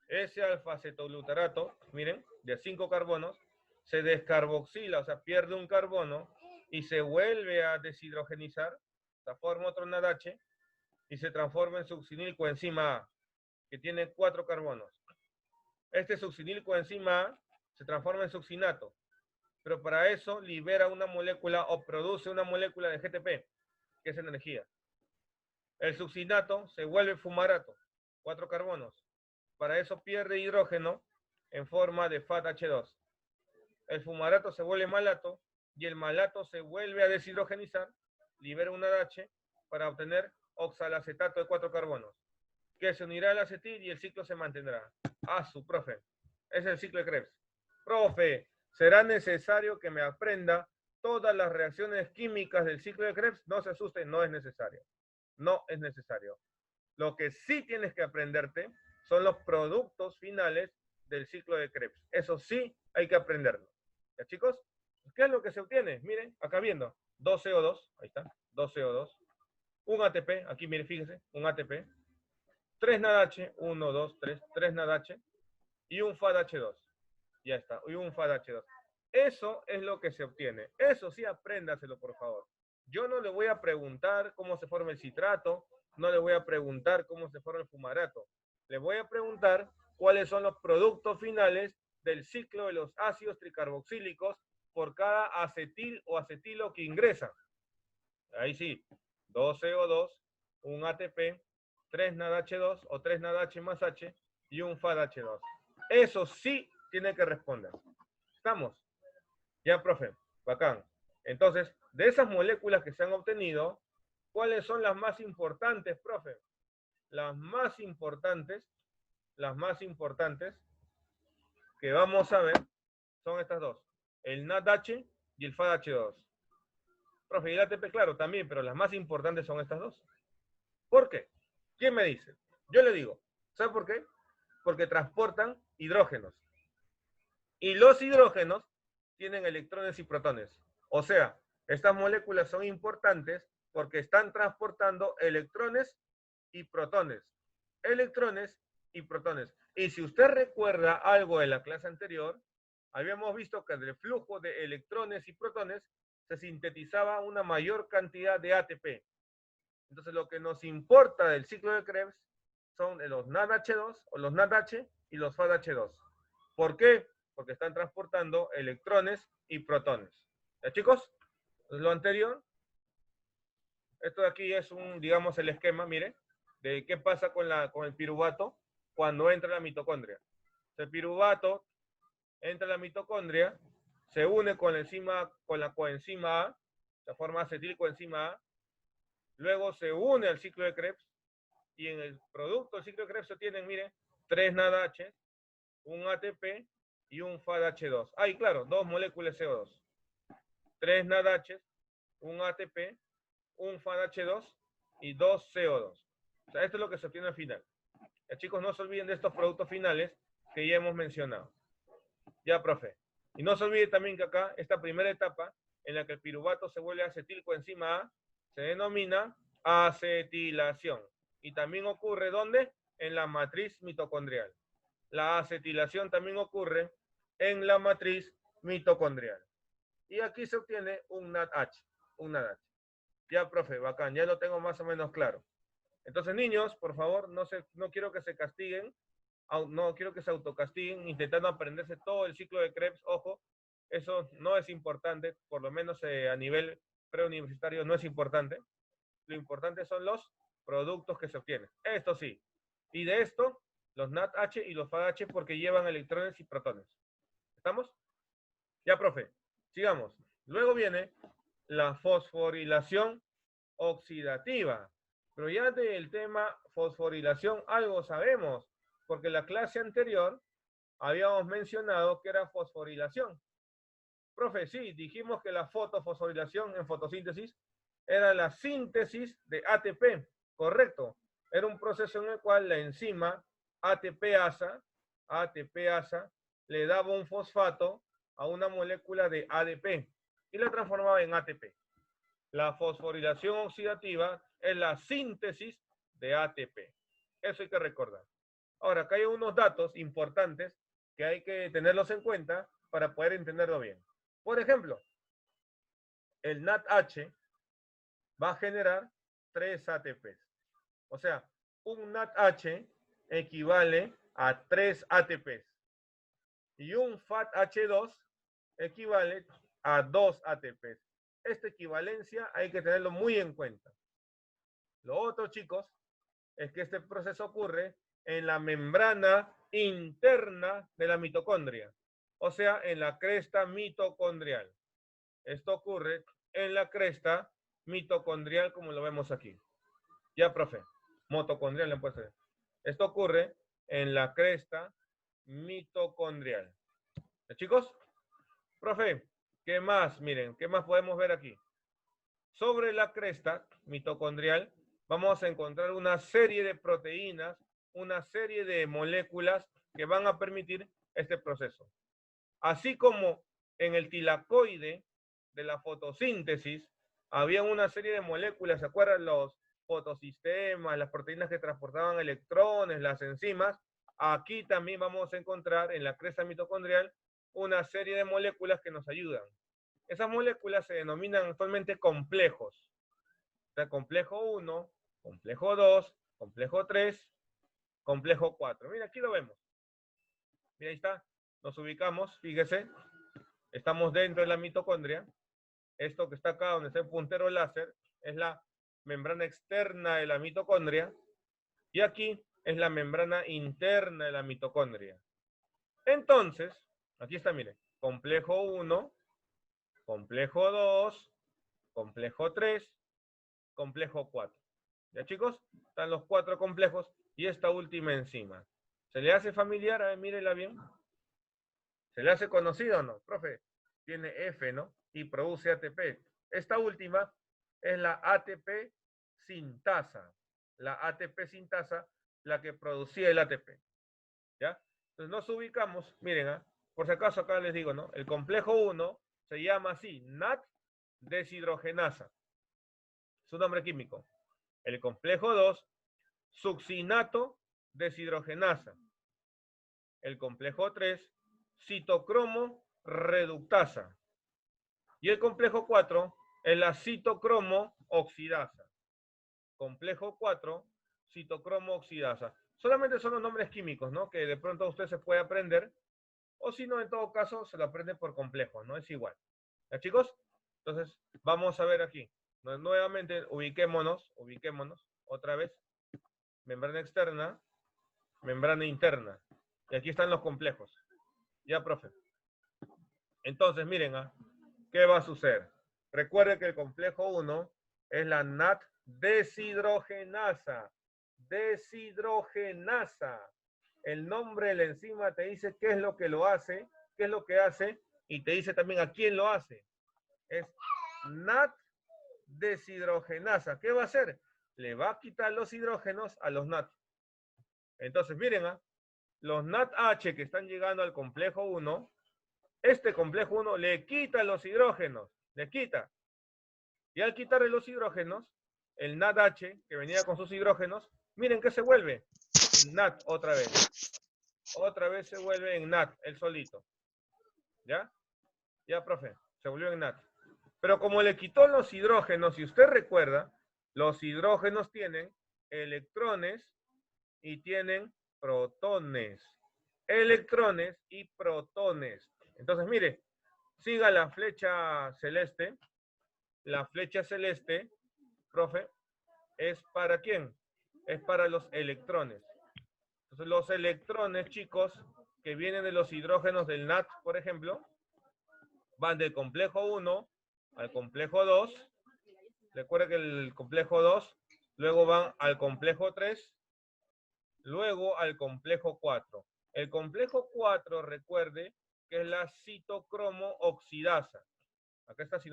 Ese alfa-cetoglutarato, miren, de 5 carbonos, se descarboxila, o sea, pierde un carbono y se vuelve a deshidrogenizar, o sea, forma otro NADH y se transforma en succinilcoenzima A, que tiene 4 carbonos. Este succinilcoenzima A se transforma en succinato, pero para eso libera una molécula o produce una molécula de GTP, que es energía. El succinato se vuelve fumarato, 4 carbonos. Para eso pierde hidrógeno en forma de FATH2. El fumarato se vuelve malato y el malato se vuelve a deshidrogenizar, libera un NADH para obtener oxalacetato de 4 carbonos, que se unirá al acetil y el ciclo se mantendrá. Su profe. Es el ciclo de Krebs. Profe, ¿será necesario que me aprenda todas las reacciones químicas del ciclo de Krebs? No se asuste, no es necesario. No es necesario. Lo que sí tienes que aprenderte son los productos finales del ciclo de Krebs. Eso sí hay que aprenderlo. ¿Ya, chicos? ¿Qué es lo que se obtiene? Miren, acá viendo. 2CO2, ahí está, 2CO2. Un ATP, aquí miren, fíjense, un ATP. 3 NADH, 1, 2, 3, 3 NADH. Y un FADH2. Ya está, y un FADH2. Eso es lo que se obtiene. Eso sí, apréndaselo, por favor. Yo no le voy a preguntar cómo se forma el citrato, no le voy a preguntar cómo se forma el fumarato. Le voy a preguntar cuáles son los productos finales del ciclo de los ácidos tricarboxílicos por cada acetil o acetilo que ingresa. Ahí sí, 2CO2, un ATP, 3 NADH2 o 3 NADH más H y un FADH2. Eso sí tiene que responder. ¿Estamos? Ya, profe. Bacán. Entonces, de esas moléculas que se han obtenido, ¿cuáles son las más importantes, profe? Las más importantes que vamos a ver son estas dos. El NADH y el FADH2. Profe, y el ATP, claro, también, pero las más importantes son estas dos. ¿Por qué? ¿Quién me dice? Yo le digo. ¿Sabe por qué? Porque transportan hidrógenos. Y los hidrógenos tienen electrones y protones. O sea, estas moléculas son importantes porque están transportando electrones y protones. Electrones y protones. Y si usted recuerda algo de la clase anterior, habíamos visto que del flujo de electrones y protones se sintetizaba una mayor cantidad de ATP. Entonces, lo que nos importa del ciclo de Krebs son los NADH2 o los NADH y los FADH2. ¿Por qué? Porque están transportando electrones y protones. ¿Ya, chicos? Lo anterior, esto de aquí es digamos, el esquema, mire, de qué pasa con el piruvato cuando entra a la mitocondria. El piruvato entra a la mitocondria, se une con la coenzima A, se forma acetilcoenzima A, luego se une al ciclo de Krebs, y en el producto del ciclo de Krebs se tienen, mire, 3 NADH, un ATP y un FADH2. Y claro, 2 moléculas CO2. 3 NADH, un ATP, un FADH2 y 2 CO2. O sea, esto es lo que se obtiene al final. Ya, chicos, no se olviden de estos productos finales que ya hemos mencionado. Ya, profe. Y no se olvide también que acá, esta primera etapa, en la que el piruvato se vuelve acetilcoenzima A, se denomina acetilación. Y también ocurre, ¿dónde? En la matriz mitocondrial. La acetilación también ocurre en la matriz mitocondrial. Y aquí se obtiene un NADH. Un NADH. Ya, profe, bacán, ya lo tengo más o menos claro. Entonces, niños, por favor, no quiero que se castiguen, no quiero que se autocastiguen intentando aprenderse todo el ciclo de Krebs. Ojo, eso no es importante, por lo menos a nivel preuniversitario no es importante. Lo importante son los productos que se obtienen. Esto sí. Y de esto, los NADH y los FADH porque llevan electrones y protones. ¿Estamos? Ya, profe. Sigamos. Luego viene la fosforilación oxidativa. Pero ya del tema fosforilación algo sabemos, porque en la clase anterior habíamos mencionado que era fosforilación. Profe, sí, dijimos que la fotofosforilación en fotosíntesis era la síntesis de ATP, correcto. Era un proceso en el cual la enzima ATPasa le daba un fosfato a una molécula de ADP y la transformaba en ATP. La fosforilación oxidativa es la síntesis de ATP. Eso hay que recordar. Ahora, acá hay unos datos importantes que hay que tenerlos en cuenta para poder entenderlo bien. Por ejemplo, el NADH va a generar 3 ATPs. O sea, un NADH equivale a 3 ATPs. Y un FATH2 equivale a 2 ATPs. Esta equivalencia hay que tenerlo muy en cuenta. Lo otro, chicos, es que este proceso ocurre en la membrana interna de la mitocondria, o sea, en la cresta mitocondrial. Esto ocurre en la cresta mitocondrial, como lo vemos aquí. Ya, profe, mitocondrial le puede ser. Esto ocurre en la cresta mitocondrial. ¿Ya, chicos? Profe, ¿qué más? Miren, ¿qué más podemos ver aquí? Sobre la cresta mitocondrial vamos a encontrar una serie de proteínas, una serie de moléculas que van a permitir este proceso. Así como en el tilacoide de la fotosíntesis había una serie de moléculas, ¿se acuerdan? Los fotosistemas, las proteínas que transportaban electrones, las enzimas. Aquí también vamos a encontrar en la cresta mitocondrial una serie de moléculas que nos ayudan. Esas moléculas se denominan actualmente complejos. O sea, complejo 1, complejo 2, complejo 3, complejo 4. Mira, aquí lo vemos. Mira, ahí está. Nos ubicamos, fíjese. Estamos dentro de la mitocondria. Esto que está acá, donde está el puntero láser, es la membrana externa de la mitocondria. Y aquí es la membrana interna de la mitocondria. Entonces, aquí está, mire. Complejo 1, complejo 2, complejo 3, complejo 4. ¿Ya, chicos? Están los 4 complejos y esta última enzima. ¿Se le hace familiar? A ver, mírela bien. ¿Se le hace conocido o no? Profe, tiene F, ¿no? Y produce ATP. Esta última es la ATP sintasa. La ATP sintasa, la que producía el ATP. ¿Ya? Entonces nos ubicamos, miren, ¿eh? Por si acaso acá les digo, ¿no? El complejo 1 se llama así, NAT deshidrogenasa. Su nombre químico. El complejo 2, succinato deshidrogenasa. El complejo 3, citocromo reductasa. Y el complejo 4 es la citocromo oxidasa. Complejo 4, citocromo oxidasa. Solamente son los nombres químicos, ¿no? Que de pronto usted se puede aprender, o si no, en todo caso, se lo aprende por complejo, ¿no? Es igual. ¿Ya, chicos? Entonces, vamos a ver aquí. Nuevamente, ubiquémonos, otra vez. Membrana externa, membrana interna. Y aquí están los complejos. Ya, profe. Entonces, miren, ¿qué va a suceder? Recuerde que el complejo 1 es la NAT deshidrogenasa. Deshidrogenasa. El nombre de la enzima te dice qué es lo que lo hace, qué es lo que hace, y te dice también a quién lo hace. Es NAT deshidrogenasa. ¿Qué va a hacer? Le va a quitar los hidrógenos a los NAT. Entonces, miren, los NADH que están llegando al complejo 1, este complejo 1 le quita los hidrógenos, le quita. Y al quitarle los hidrógenos, el NADH, que venía con sus hidrógenos, miren que se vuelve en NAD otra vez. Otra vez se vuelve en NAD, el solito. ¿Ya? Ya, profe, se volvió en NAD. Pero como le quitó los hidrógenos, si usted recuerda, los hidrógenos tienen electrones y tienen protones. Electrones y protones. Entonces, mire, siga la flecha celeste. La flecha celeste, profe, ¿es para quién? Es para los electrones. Entonces, los electrones, chicos, que vienen de los hidrógenos del NAD, por ejemplo, van del complejo 1 al complejo 2. Recuerda que el complejo 2, luego van al complejo 3, luego al complejo 4. El complejo 4, recuerde, que es la citocromo oxidasa. Acá está, si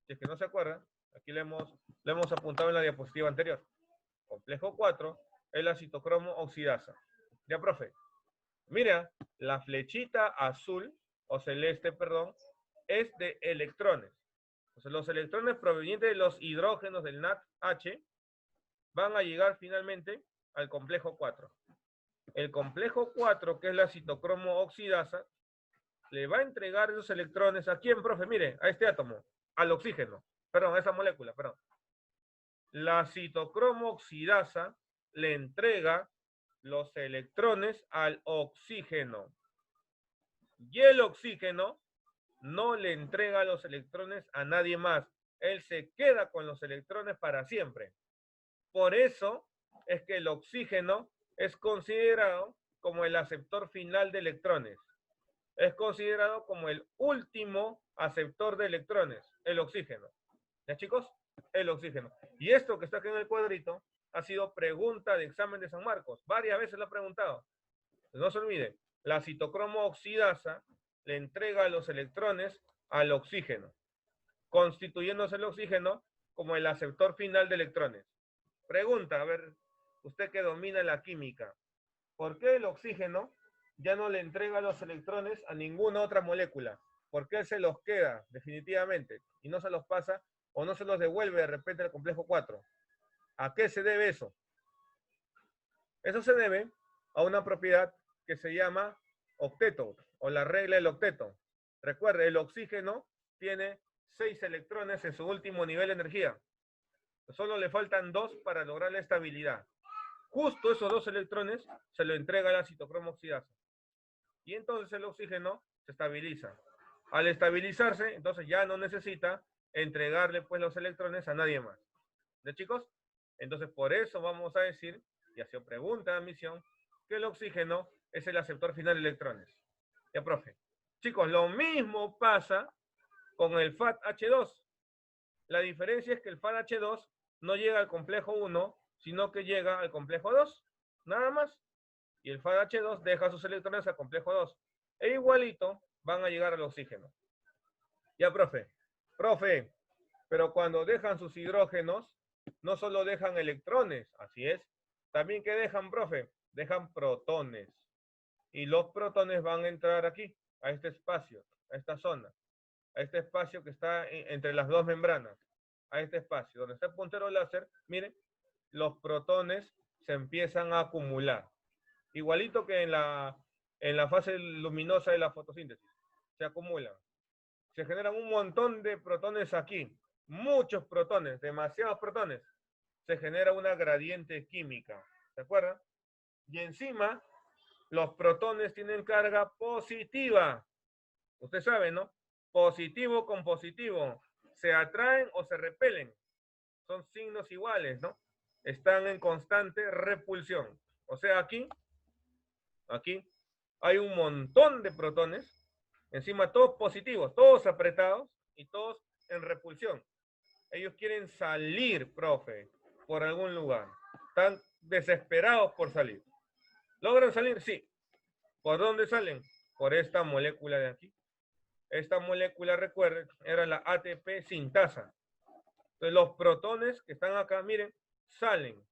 es que no se acuerdan, aquí le hemos apuntado en la diapositiva anterior. Complejo 4 es la citocromo oxidasa. Ya, profe. Mira, la flechita azul, o celeste, perdón, es de electrones. Entonces, los electrones provenientes de los hidrógenos del NADH van a llegar finalmente al complejo 4. El complejo 4, que es la citocromo oxidasa, le va a entregar esos electrones a quién, profe, mire, a este átomo, al oxígeno, perdón, a esa molécula, perdón. La citocromo oxidasa le entrega los electrones al oxígeno. Y el oxígeno no le entrega los electrones a nadie más. Él se queda con los electrones para siempre. Por eso es que el oxígeno es considerado como el aceptor final de electrones. Es considerado como el último aceptor de electrones, el oxígeno. ¿Ya, chicos? El oxígeno. Y esto que está aquí en el cuadrito ha sido pregunta de examen de San Marcos. Varias veces lo ha preguntado. No se olvide, la citocromo oxidasa le entrega los electrones al oxígeno, constituyéndose el oxígeno como el aceptor final de electrones. Pregunta, a ver, usted que domina la química, ¿por qué el oxígeno ya no le entrega los electrones a ninguna otra molécula? ¿Por qué se los queda definitivamente y no se los pasa o no se los devuelve de repente al complejo 4? ¿A qué se debe eso? Eso se debe a una propiedad que se llama octeto o la regla del octeto. Recuerde, el oxígeno tiene 6 electrones en su último nivel de energía. Solo le faltan 2 para lograr la estabilidad. Justo esos 2 electrones se lo entrega a la citocromo oxidasa. Y entonces el oxígeno se estabiliza. Al estabilizarse, entonces ya no necesita entregarle pues los electrones a nadie más. ¿De, chicos? Entonces por eso vamos a decir, y así pregunta de admisión, que el oxígeno es el aceptor final de electrones. Ya, profe. Chicos, lo mismo pasa con el FADH2. La diferencia es que el FADH2 no llega al complejo 1, sino que llega al complejo 2. Nada más. Y el FADH2 deja sus electrones al complejo 2. E igualito van a llegar al oxígeno. Ya, profe. Profe, pero cuando dejan sus hidrógenos, no solo dejan electrones, así es. También, ¿qué dejan, profe? Dejan protones. Y los protones van a entrar aquí, a este espacio, a esta zona, a este espacio que está entre las dos membranas, a este espacio, donde está el puntero láser, miren, los protones se empiezan a acumular. Igualito que en la fase luminosa de la fotosíntesis. Se acumulan. Se generan un montón de protones aquí. Muchos protones, demasiados protones. Se genera una gradiente química. ¿Se acuerdan? Y encima, los protones tienen carga positiva. Usted sabe, ¿no? Positivo con positivo. Se atraen o se repelen. Son signos iguales, ¿no? Están en constante repulsión. O sea, aquí hay un montón de protones, encima todos positivos, todos apretados y todos en repulsión. Ellos quieren salir, profe, por algún lugar. Están desesperados por salir. ¿Logran salir? Sí. ¿Por dónde salen? Por esta molécula de aquí. Esta molécula, recuerden, era la ATP sintasa. Entonces los protones que están acá, miren, salen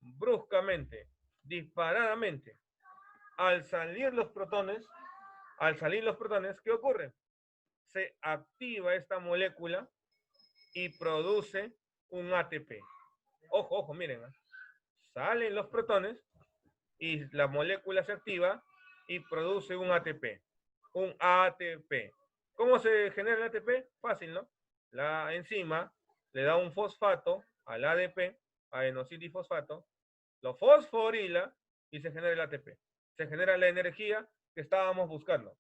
bruscamente, disparadamente. Al salir los protones, ¿qué ocurre? Se activa esta molécula y produce un ATP. Ojo, ojo, miren. Salen los protones y la molécula se activa y produce un ATP. Un ATP. ¿Cómo se genera el ATP? Fácil, ¿no? La enzima le da un fosfato al ADP, adenosindifosfato, lo fosforila y se genera el ATP. Se genera la energía que estábamos buscando.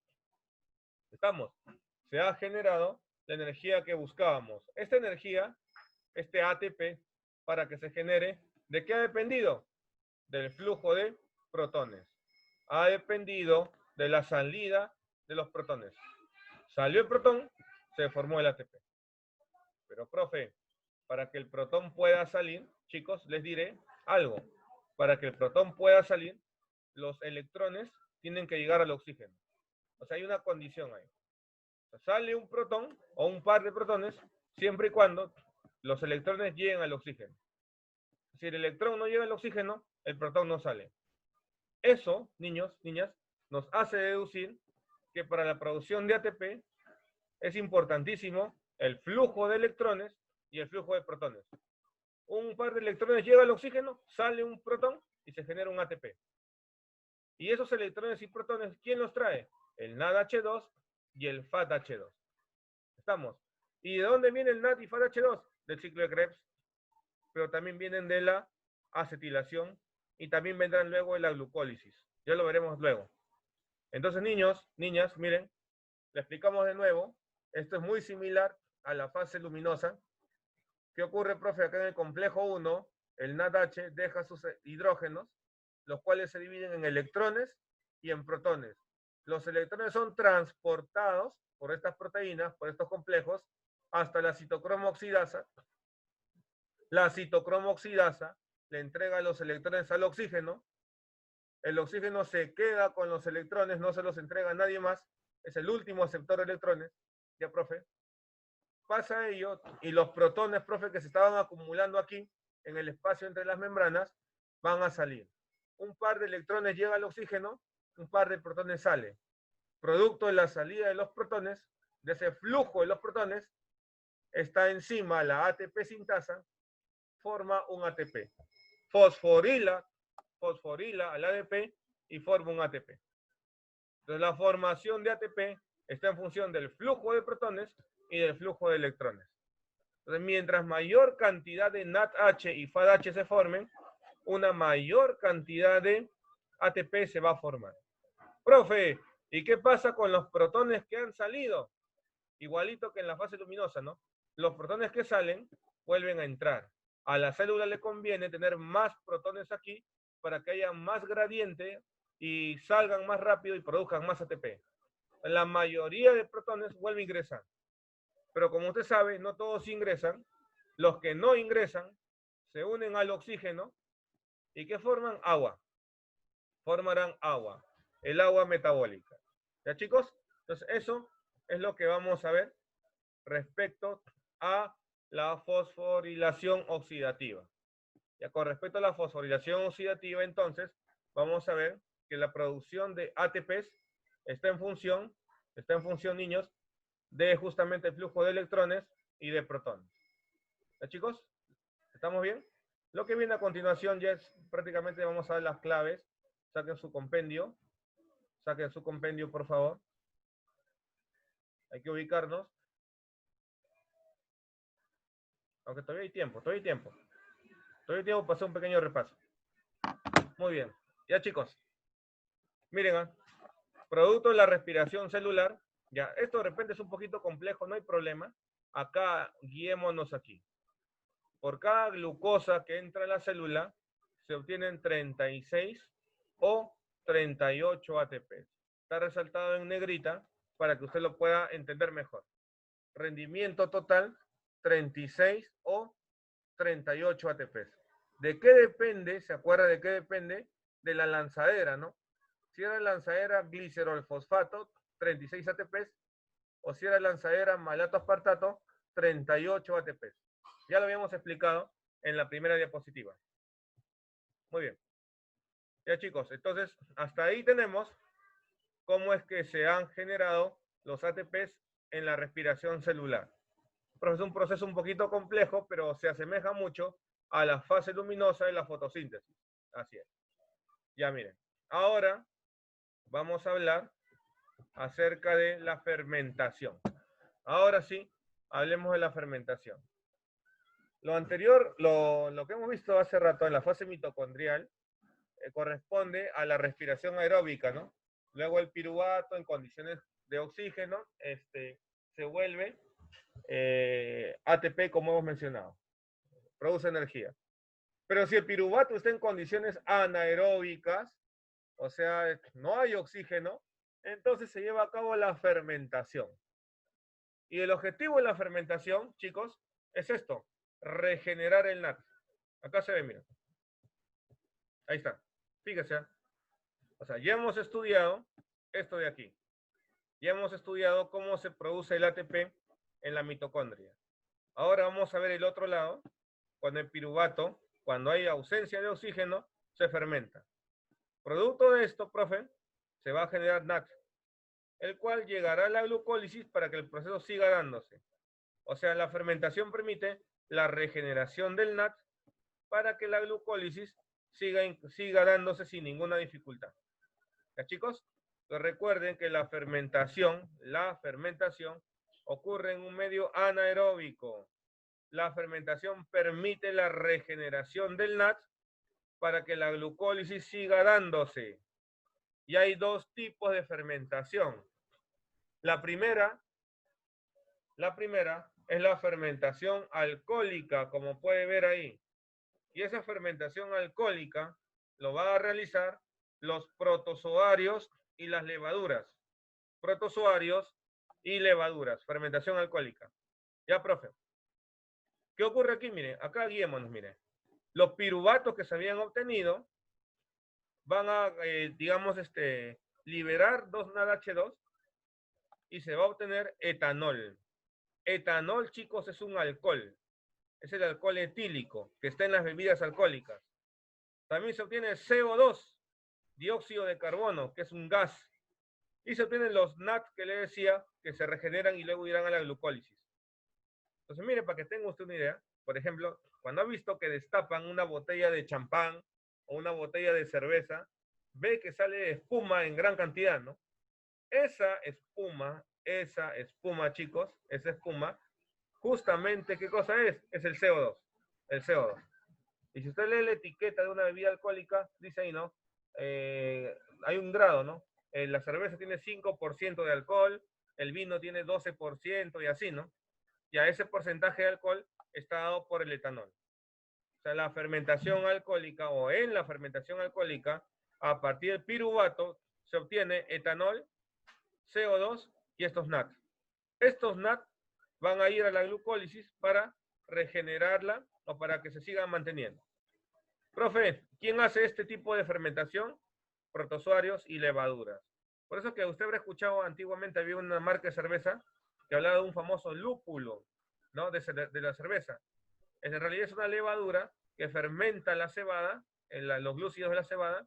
Se ha generado la energía que buscábamos. Esta energía, este ATP, para que se genere, ¿de qué ha dependido? Del flujo de protones. Ha dependido de la salida de los protones. Salió el protón, se formó el ATP. Pero, profe, para que el protón pueda salir, chicos, les diré algo. Para que el protón pueda salir, los electrones tienen que llegar al oxígeno. O sea, hay una condición ahí. O sea, sale un protón o un par de protones siempre y cuando los electrones lleguen al oxígeno. Si el electrón no llega al oxígeno, el protón no sale. Eso, niños, niñas, nos hace deducir que para la producción de ATP es importantísimo el flujo de electrones y el flujo de protones. Un par de electrones llega al oxígeno, sale un protón y se genera un ATP. Y esos electrones y protones, ¿quién los trae? El NADH2 y el FADH2. ¿Estamos? ¿Y de dónde viene el NAD y FADH2? Del ciclo de Krebs. Pero también vienen de la acetilación y también vendrán luego de la glucólisis. Ya lo veremos luego. Entonces, niños, niñas, miren, le explicamos de nuevo. Esto es muy similar a la fase luminosa. ¿Qué ocurre, profe? Acá en el complejo 1, el NADH deja sus hidrógenos, los cuales se dividen en electrones y en protones. Los electrones son transportados por estas proteínas, por estos complejos, hasta la citocromo oxidasa. La citocromo oxidasa le entrega los electrones al oxígeno. El oxígeno se queda con los electrones, no se los entrega a nadie más. Es el último aceptor de electrones. Ya, profe. Pasa ello y los protones, profe, que se estaban acumulando aquí en el espacio entre las membranas, van a salir. Un par de electrones llega al oxígeno, un par de protones sale. Producto de la salida de los protones, de ese flujo de los protones, está encima la ATP sintasa, forma un ATP. Fosforila al ADP y forma un ATP. Entonces la formación de ATP está en función del flujo de protones y del flujo de electrones. Entonces, mientras mayor cantidad de NADH y FADH se formen, una mayor cantidad de ATP se va a formar. Profe, ¿y qué pasa con los protones que han salido? Igualito que en la fase luminosa, ¿no? Los protones que salen vuelven a entrar. A la célula le conviene tener más protones aquí para que haya más gradiente y salgan más rápido y produzcan más ATP. La mayoría de protones vuelven a ingresar. Pero como usted sabe, no todos ingresan. Los que no ingresan se unen al oxígeno y ¿qué forman? Agua. Formarán agua. El agua metabólica. ¿Ya, chicos? Entonces, eso es lo que vamos a ver respecto a la fosforilación oxidativa. Ya con respecto a la fosforilación oxidativa, entonces, vamos a ver que la producción de ATPs está en función, niños, de justamente el flujo de electrones y de protones. ¿Ya, chicos? ¿Estamos bien? Lo que viene a continuación ya es prácticamente vamos a ver las claves. Saquen su compendio, por favor. Hay que ubicarnos. Aunque todavía hay tiempo, Todavía hay tiempo para hacer un pequeño repaso. Muy bien. Ya, chicos. Miren, producto de la respiración celular. Ya, esto de repente es un poquito complejo, no hay problema. Acá, guiémonos aquí. Por cada glucosa que entra a la célula, se obtienen 36 o 38 ATP. Está resaltado en negrita para que usted lo pueda entender mejor. Rendimiento total, 36 o 38 ATPs. ¿De qué depende? ¿Se acuerda de qué depende? De la lanzadera, ¿no? Si era lanzadera glicerol fosfato, 36 ATPs, o si era lanzadera malato aspartato, 38 ATPs. Ya lo habíamos explicado en la primera diapositiva. Muy bien. Ya, chicos, entonces hasta ahí tenemos cómo es que se han generado los ATPs en la respiración celular. Es un proceso un poquito complejo, pero se asemeja mucho a la fase luminosa de la fotosíntesis. Así es. Ya miren. Ahora vamos a hablar acerca de la fermentación. Ahora sí, hablemos de la fermentación. Lo anterior, lo que hemos visto hace rato en la fase mitocondrial, corresponde a la respiración aeróbica, ¿no? Luego el piruvato en condiciones de oxígeno se vuelve ATP, como hemos mencionado. Produce energía. Pero si el piruvato está en condiciones anaeróbicas, o sea, no hay oxígeno, entonces se lleva a cabo la fermentación. Y el objetivo de la fermentación, chicos, es esto, regenerar el NAT. Acá se ve, miren. Ahí está. Fíjese. O sea, ya hemos estudiado esto de aquí. Ya hemos estudiado cómo se produce el ATP en la mitocondria. Ahora vamos a ver el otro lado, cuando el piruvato, cuando hay ausencia de oxígeno, se fermenta. Producto de esto, profe, se va a generar NAT, el cual llegará a la glucólisis para que el proceso siga dándose. O sea, la fermentación permite la regeneración del NAT para que la glucólisis siga dándose sin ninguna dificultad. ¿Ya, chicos? Pues recuerden que la fermentación ocurre en un medio anaeróbico. La fermentación permite la regeneración del NAT para que la glucólisis siga dándose. Y hay dos tipos de fermentación. La primera es la fermentación alcohólica, como puede ver ahí. Y esa fermentación alcohólica lo va a realizar los protozoarios y las levaduras. Protozoarios y levaduras, fermentación alcohólica. Ya, profe. ¿Qué ocurre aquí? Mire, acá guiémonos, mire. Los piruvatos que se habían obtenido van a, digamos, liberar 2-NADH2 y se va a obtener etanol. Etanol, chicos, es un alcohol. Es el alcohol etílico que está en las bebidas alcohólicas. También se obtiene CO2, dióxido de carbono, que es un gas. Y se obtienen los NAT que le decía, que se regeneran y luego irán a la glucólisis. Entonces, mire, para que tenga usted una idea, por ejemplo, cuando ha visto que destapan una botella de champán o una botella de cerveza, ve que sale espuma en gran cantidad, ¿no? Esa espuma, chicos, esa espuma, justamente, ¿qué cosa es? Es el CO2. El CO2. Y si usted lee la etiqueta de una bebida alcohólica, dice ahí, ¿no? Hay un grado, ¿no? La cerveza tiene 5% de alcohol, el vino tiene 12% y así, ¿no? Y a ese porcentaje de alcohol está dado por el etanol. O sea, la fermentación alcohólica o en la fermentación alcohólica, a partir del piruvato, se obtiene etanol, CO2 y estos NAT. Estos NAT van a ir a la glucólisis para regenerarla o para que se sigan manteniendo. Profe, ¿quién hace este tipo de fermentación? Protozoarios y levaduras. Por eso que usted habrá escuchado antiguamente, había una marca de cerveza que hablaba de un famoso lúpulo, ¿no? De la cerveza. En realidad es una levadura que fermenta la cebada, los glúcidos de la cebada,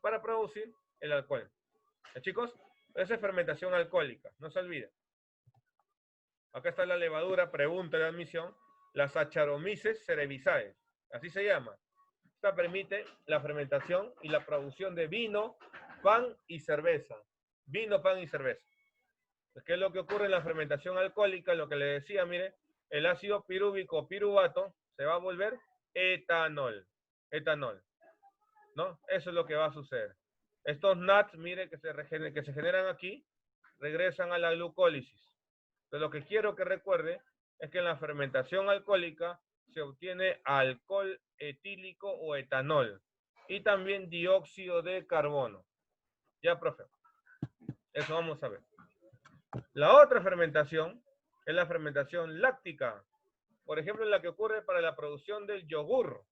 para producir el alcohol. Chicos, esa es fermentación alcohólica, no se olvide. Acá está la levadura, pregunta de admisión, las Saccharomyces cerevisiae, así se llama. Esta permite la fermentación y la producción de vino, pan y cerveza. Vino, pan y cerveza. ¿Qué es lo que ocurre en la fermentación alcohólica? Lo que le decía, mire, el ácido pirúvico piruvato se va a volver etanol. Etanol. ¿No? Eso es lo que va a suceder. Estos NATs, mire, que se generan aquí, regresan a la glucólisis. Entonces, lo que quiero que recuerde es que en la fermentación alcohólica se obtiene alcohol etílico o etanol y también dióxido de carbono. Ya, profe. Eso vamos a ver. La otra fermentación es la fermentación láctica. Por ejemplo, la que ocurre para la producción del yogur.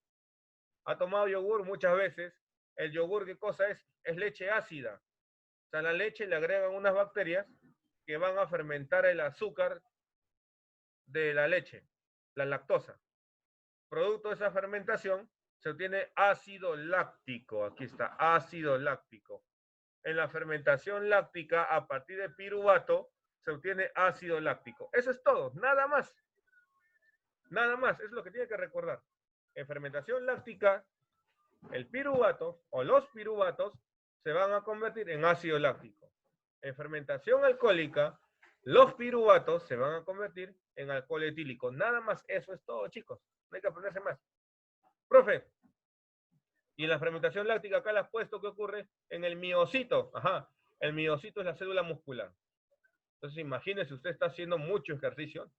Ha tomado yogur muchas veces. El yogur, ¿qué cosa es? Es leche ácida. O sea, a la leche le agregan unas bacterias que van a fermentar el azúcar de la leche, la lactosa. Producto de esa fermentación se obtiene ácido láctico. Aquí está, ácido láctico. En la fermentación láctica, a partir de piruvato, se obtiene ácido láctico. Eso es todo, nada más. Nada más, es lo que tiene que recordar. En fermentación láctica, el piruvato o los piruvatos se van a convertir en ácido láctico. En fermentación alcohólica, los piruvatos se van a convertir en alcohol etílico. Nada más, eso es todo, chicos. No hay que aprenderse más. Profe, y en la fermentación láctica acá le has puesto que ocurre en el miocito. Ajá, el miocito es la célula muscular. Entonces imagínese, usted está haciendo mucho ejercicio.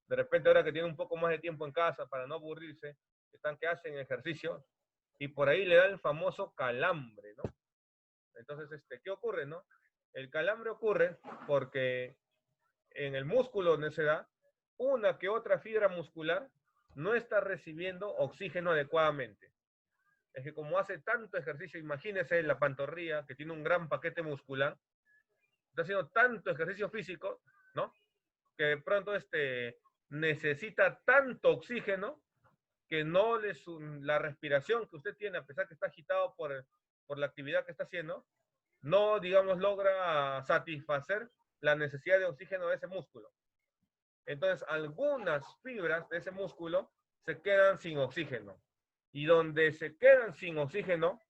De repente ahora que tiene un poco más de tiempo en casa para no aburrirse, están que hacen ejercicio y por ahí le da el famoso calambre, ¿no? Entonces, ¿qué ocurre, no? El calambre ocurre porque en el músculo donde se da, una que otra fibra muscular no está recibiendo oxígeno adecuadamente. Es que como hace tanto ejercicio, imagínese la pantorrilla, que tiene un gran paquete muscular, está haciendo tanto ejercicio físico, ¿no? Que de pronto necesita tanto oxígeno que no la respiración que usted tiene, a pesar que está agitado por la actividad que está haciendo, no, digamos, logra satisfacer la necesidad de oxígeno de ese músculo. Entonces, algunas fibras de ese músculo se quedan sin oxígeno. Y donde se quedan sin oxígeno,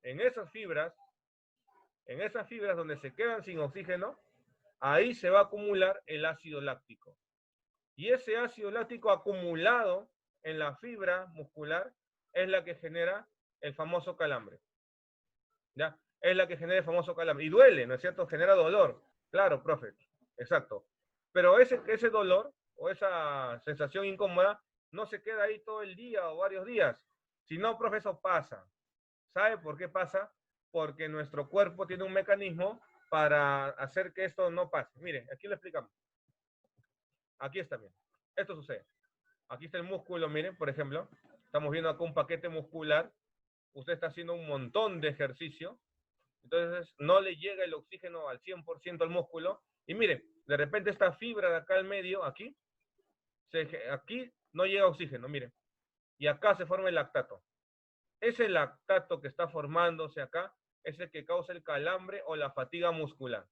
en esas fibras donde se quedan sin oxígeno, ahí se va a acumular el ácido láctico. Y ese ácido láctico acumulado en la fibra muscular es la que genera el famoso calambre. ¿Ya? Es la que genera el famoso calambre. Y duele, ¿no es cierto? Genera dolor. Claro, profe. Exacto. Pero ese dolor o esa sensación incómoda no se queda ahí todo el día o varios días. Si no, profe, eso pasa. ¿Sabe por qué pasa? Porque nuestro cuerpo tiene un mecanismo para hacer que esto no pase. Miren, aquí lo explicamos. Aquí está bien. Esto sucede. Aquí está el músculo, miren, por ejemplo. Estamos viendo acá un paquete muscular. Usted está haciendo un montón de ejercicio. Entonces no le llega el oxígeno al 100% al músculo. Y miren, de repente esta fibra de acá al medio, aquí no llega oxígeno, miren. Y acá se forma el lactato. Ese lactato que está formándose acá es el que causa el calambre o la fatiga muscular.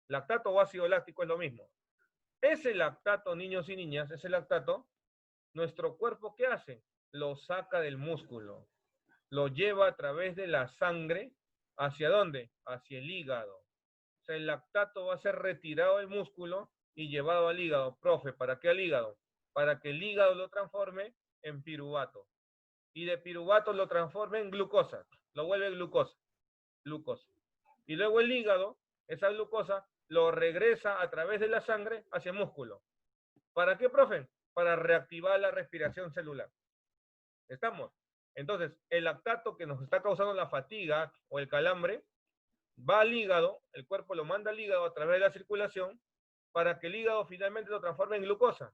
Lactato o ácido láctico es lo mismo. Ese lactato, niños y niñas, ese lactato, nuestro cuerpo, ¿qué hace? Lo saca del músculo. Lo lleva a través de la sangre. ¿Hacia dónde? Hacia el hígado. O sea, el lactato va a ser retirado del músculo y llevado al hígado. Profe, ¿para qué al hígado? Para que el hígado lo transforme en piruvato. Y de piruvato lo transforme en glucosa. Lo vuelve glucosa. Y luego el hígado, esa glucosa, lo regresa a través de la sangre hacia el músculo. ¿Para qué, profe? Para reactivar la respiración celular. ¿Estamos? Entonces, el lactato que nos está causando la fatiga o el calambre va al hígado, el cuerpo lo manda al hígado a través de la circulación para que el hígado finalmente lo transforme en glucosa.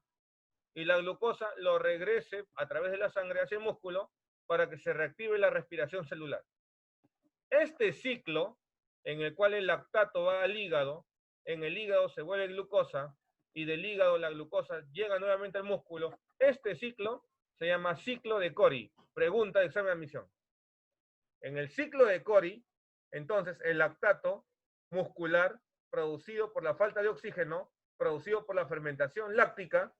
Y la glucosa lo regrese a través de la sangre hacia el músculo para que se reactive la respiración celular. Este ciclo en el cual el lactato va al hígado, en el hígado se vuelve glucosa y del hígado la glucosa llega nuevamente al músculo, este ciclo se llama ciclo de Cori. Pregunta de examen de admisión. En el ciclo de Cori, entonces el lactato muscular producido por la falta de oxígeno, producido por la fermentación láctica,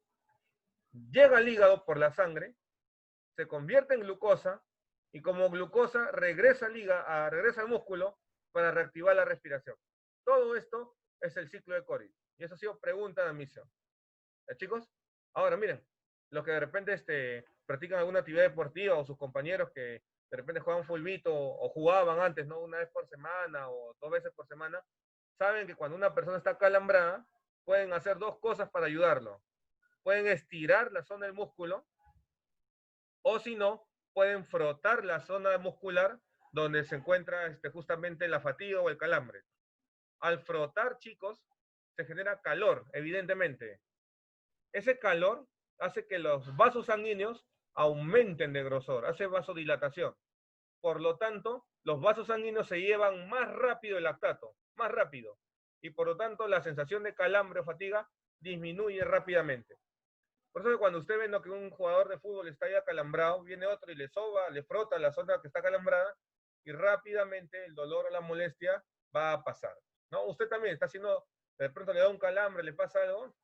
llega al hígado por la sangre, se convierte en glucosa y como glucosa regresa al músculo para reactivar la respiración. Todo esto es el ciclo de Cori. Y eso ha sido pregunta de admisión. Chicos, ahora miren, los que de repente practican alguna actividad deportiva o sus compañeros que de repente juegan fulbito o jugaban antes, ¿no? Una vez por semana o 2 veces por semana, saben que cuando una persona está calambrada, pueden hacer 2 cosas para ayudarlo. Pueden estirar la zona del músculo o si no, pueden frotar la zona muscular donde se encuentra justamente la fatiga o el calambre. Al frotar, chicos, se genera calor, evidentemente. Ese calor hace que los vasos sanguíneos aumenten de grosor, hace vasodilatación. Por lo tanto, los vasos sanguíneos se llevan más rápido el lactato, más rápido. Y por lo tanto, la sensación de calambre o fatiga disminuye rápidamente. Por eso que cuando usted ve que un jugador de fútbol está ya acalambrado, viene otro y le soba, le frota la zona que está acalambrada y rápidamente el dolor o la molestia va a pasar. ¿No? Usted también está haciendo, de pronto le da un calambre, le pasa algo,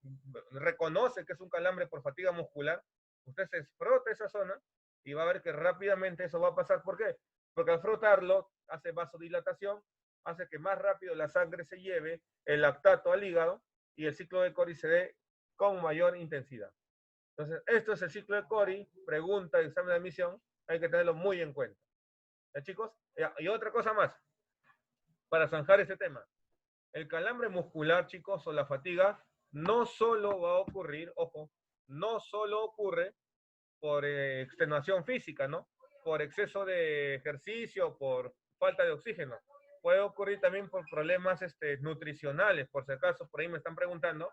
reconoce que es un calambre por fatiga muscular Usted se frota esa zona y va a ver que rápidamente eso va a pasar. ¿Por qué? Porque al frotarlo hace vasodilatación, hace que más rápido la sangre se lleve el lactato al hígado y el ciclo de Cori se dé con mayor intensidad. Entonces, esto es el ciclo de Cori, pregunta, examen de admisión, hay que tenerlo muy en cuenta. ¿Ya, chicos? Y otra cosa más, para zanjar este tema. El calambre muscular, chicos, o la fatiga, no solo va a ocurrir, ojo, no solo ocurre por extenuación física, ¿no? Por exceso de ejercicio, por falta de oxígeno. Puede ocurrir también por problemas nutricionales, por si acaso, por ahí me están preguntando.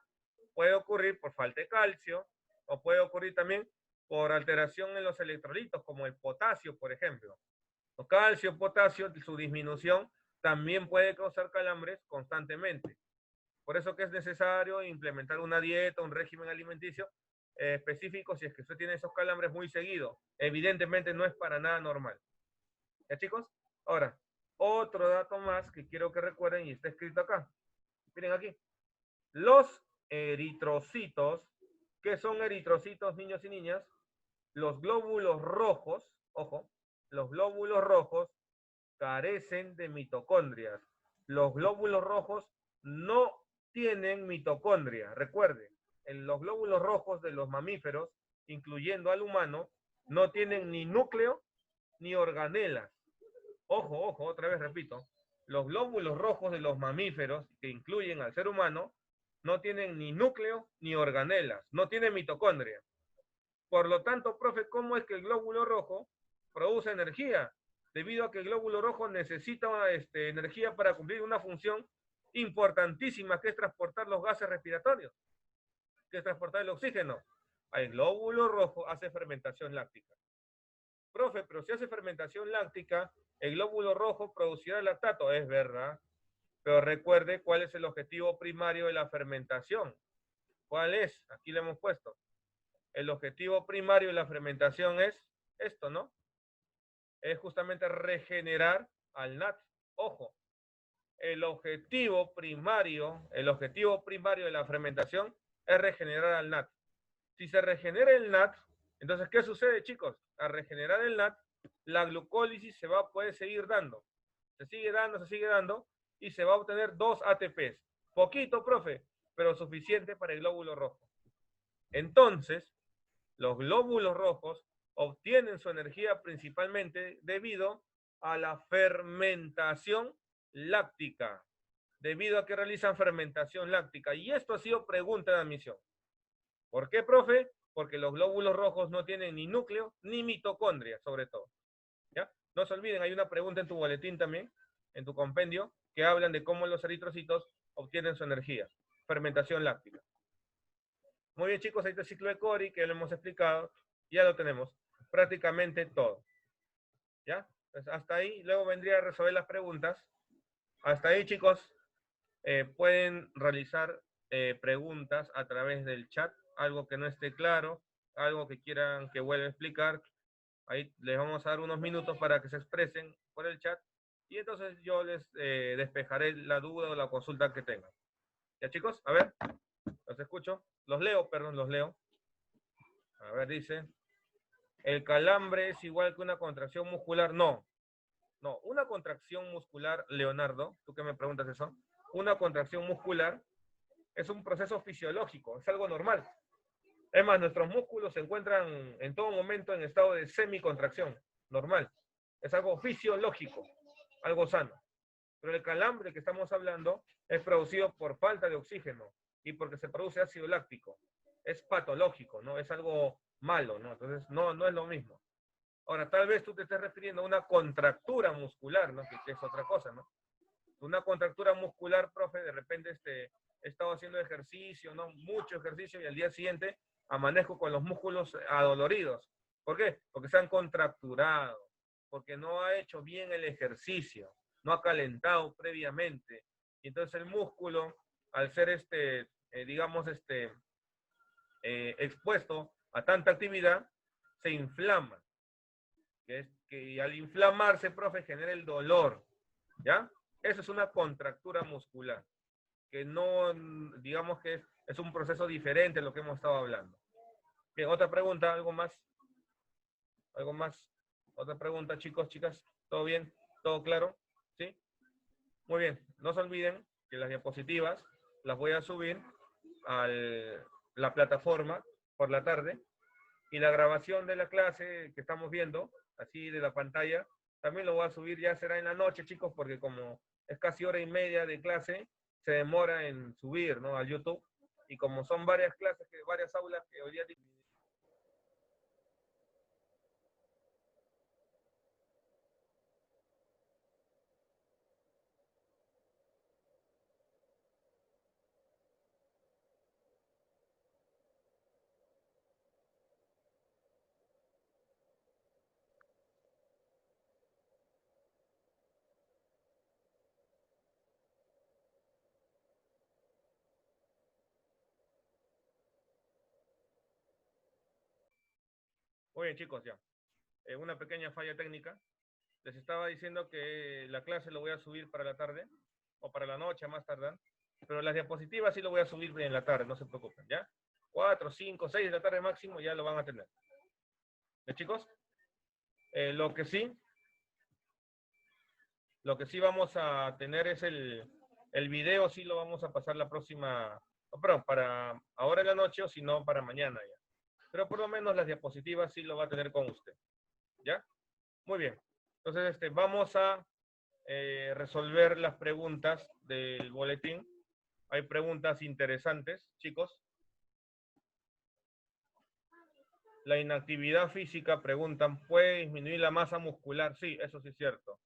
Puede ocurrir por falta de calcio, o puede ocurrir también por alteración en los electrolitos, como el potasio, por ejemplo. O calcio, potasio, su disminución también puede causar calambres constantemente. Por eso que es necesario implementar una dieta, un régimen alimenticio específico si es que usted tiene esos calambres muy seguido. Evidentemente no es para nada normal. ¿Ya, chicos? Ahora, otro dato más que quiero que recuerden y está escrito acá. Miren aquí. Los eritrocitos, ¿qué son eritrocitos, niños y niñas? Los glóbulos rojos, ojo, los glóbulos rojos carecen de mitocondrias. Los glóbulos rojos no tienen mitocondria. Recuerde, los glóbulos rojos de los mamíferos, incluyendo al humano, no tienen ni núcleo ni organelas. Ojo, ojo, otra vez repito. Los glóbulos rojos de los mamíferos, que incluyen al ser humano, no tienen ni núcleo ni organelas, no tienen mitocondria. Por lo tanto, profe, ¿cómo es que el glóbulo rojo produce energía? Debido a que el glóbulo rojo necesita energía para cumplir una función importantísima, que es transportar los gases respiratorios, que es transportar el oxígeno. El glóbulo rojo hace fermentación láctica. Profe, pero si hace fermentación láctica, el glóbulo rojo producirá lactato. Es verdad, pero recuerde cuál es el objetivo primario de la fermentación. ¿Cuál es? Aquí le hemos puesto. El objetivo primario de la fermentación es esto, ¿no? Es justamente regenerar al NAT. Ojo, el objetivo primario de la fermentación es regenerar al NAT. Si se regenera el NAT, entonces, ¿qué sucede, chicos? Al regenerar el NAT, la glucólisis se va a poder seguir dando. Se sigue dando, y se va a obtener 2 ATPs. Poquito, profe, pero suficiente para el glóbulo rojo. Entonces, los glóbulos rojos obtienen su energía principalmente debido a la fermentación láctica, debido a que realizan fermentación láctica. Y esto ha sido pregunta de admisión. ¿Por qué, profe? Porque los glóbulos rojos no tienen ni núcleo ni mitocondria, sobre todo. ¿Ya? No se olviden, hay una pregunta en tu boletín también, en tu compendio, que hablan de cómo los eritrocitos obtienen su energía. Fermentación láctica. Muy bien, chicos, ahí está el ciclo de Cori, que lo hemos explicado. Ya lo tenemos. Prácticamente todo. ¿Ya? Pues hasta ahí, luego vendría a resolver las preguntas. Hasta ahí, chicos, pueden realizar preguntas a través del chat. Algo que no esté claro, algo que quieran que vuelva a explicar. Ahí les vamos a dar unos minutos para que se expresen por el chat. Y entonces yo les despejaré la duda o la consulta que tengan. ¿Ya, chicos? A ver, los escucho. Los leo, perdón, los leo. A ver, dice, ¿el calambre es igual que una contracción muscular? No. No, una contracción muscular, Leonardo, tú que me preguntas eso, una contracción muscular es un proceso fisiológico, es algo normal. Es más, nuestros músculos se encuentran en todo momento en estado de semicontracción, normal. Es algo fisiológico, algo sano. Pero el calambre que estamos hablando es producido por falta de oxígeno y porque se produce ácido láctico. Es patológico, ¿no? Es algo malo, ¿no? Entonces, no es lo mismo. Ahora, tal vez tú te estés refiriendo a una contractura muscular, ¿no? Que es otra cosa, ¿no? Una contractura muscular, profe, de repente he estado haciendo ejercicio, ¿no? Mucho ejercicio y al día siguiente amanezco con los músculos adoloridos. ¿Por qué? Porque se han contracturado, porque no ha hecho bien el ejercicio, no ha calentado previamente. Y entonces el músculo, al ser expuesto a tanta actividad, se inflama. Que al inflamarse, profe, genera el dolor, ¿ya? Eso es una contractura muscular, que no, digamos que es un proceso diferente a lo que hemos estado hablando. Bien, otra pregunta, algo más. ¿Algo más? Otra pregunta, chicos, chicas. ¿Todo bien? ¿Todo claro? ¿Sí? Muy bien. No se olviden que las diapositivas las voy a subir a la plataforma por la tarde y la grabación de la clase que estamos viendo, así de la pantalla, también lo voy a subir, ya será en la noche, chicos, porque como es casi hora y media de clase, se demora en subir, ¿no? Al YouTube. Y como son varias clases, varias aulas que hoy día... Muy bien, chicos, ya. Una pequeña falla técnica. Les estaba diciendo que la clase lo voy a subir para la tarde, o para la noche, a más tardar. Pero las diapositivas sí lo voy a subir en la tarde, no se preocupen, ¿ya? 4, 5, 6 de la tarde máximo ya lo van a tener. ¿Ya, chicos? Lo que sí vamos a tener es el video, sí lo vamos a pasar la próxima, perdón, para ahora en la noche o si no para mañana ya. Pero por lo menos las diapositivas sí lo va a tener con usted. ¿Ya? Muy bien. Entonces, vamos a resolver las preguntas del boletín. Hay preguntas interesantes, chicos. La inactividad física, preguntan, ¿puede disminuir la masa muscular? Sí, eso sí es cierto.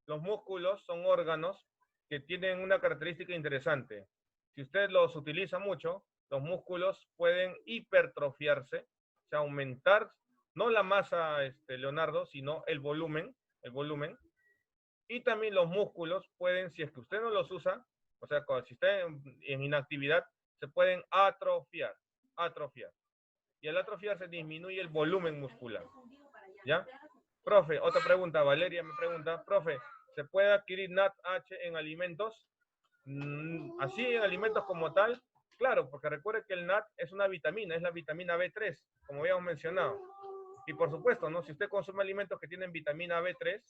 Los músculos son órganos que tienen una característica interesante. Si usted los utiliza mucho, los músculos pueden hipertrofiarse, o sea, aumentar no la masa, Leonardo, sino el volumen, y también los músculos pueden, si es que usted no los usa, o sea, si está en inactividad, se pueden atrofiar. Y al atrofiar se disminuye el volumen muscular. ¿Ya? Profe, otra pregunta. Valeria me pregunta, profe, ¿se puede adquirir NADH en alimentos? Así en alimentos como tal, claro, porque recuerde que el NAD es una vitamina, es la vitamina B3, como habíamos mencionado. Y por supuesto, ¿no? Si usted consume alimentos que tienen vitamina B3,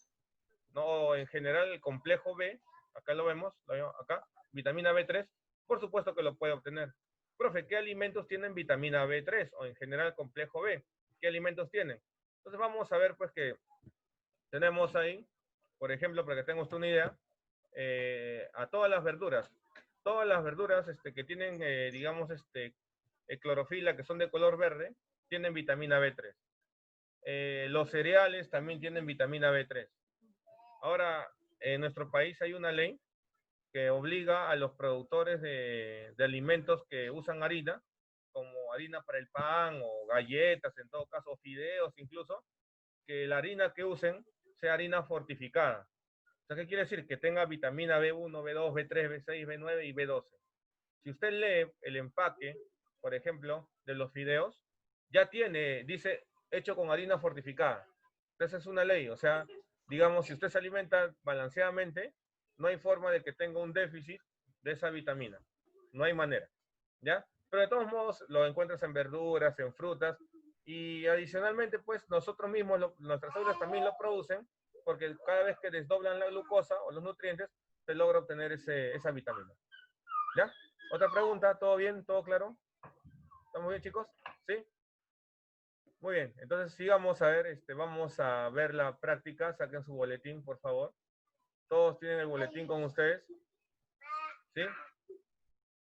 no, en general el complejo B, acá lo vemos acá, vitamina B3, por supuesto que lo puede obtener. Profe, ¿qué alimentos tienen vitamina B3 o en general complejo B? ¿Qué alimentos tienen? Entonces vamos a ver pues que tenemos ahí, por ejemplo, para que tenga usted una idea, a todas las verduras que tienen, digamos, clorofila, que son de color verde, tienen vitamina B3. Los cereales también tienen vitamina B3. Ahora, en nuestro país hay una ley que obliga a los productores de alimentos que usan harina, como harina para el pan o galletas, en todo caso, fideos incluso, que la harina que usen sea harina fortificada. O sea, ¿qué quiere decir? Que tenga vitamina B1, B2, B3, B6, B9 y B12. Si usted lee el empaque, por ejemplo, de los fideos, ya dice, hecho con harina fortificada. Entonces es una ley, o sea, digamos, si usted se alimenta balanceadamente, no hay forma de que tenga un déficit de esa vitamina. No hay manera, ¿ya? Pero de todos modos lo encuentras en verduras, en frutas, y adicionalmente, pues, nosotros mismos, nuestras células también lo producen, porque cada vez que desdoblan la glucosa o los nutrientes, se logra obtener esa vitamina. ¿Ya? Otra pregunta, ¿todo bien? ¿Todo claro? ¿Estamos bien, chicos? ¿Sí? Muy bien, entonces sigamos a ver, vamos a ver la práctica, saquen su boletín, por favor. ¿Todos tienen el boletín con ustedes? ¿Sí?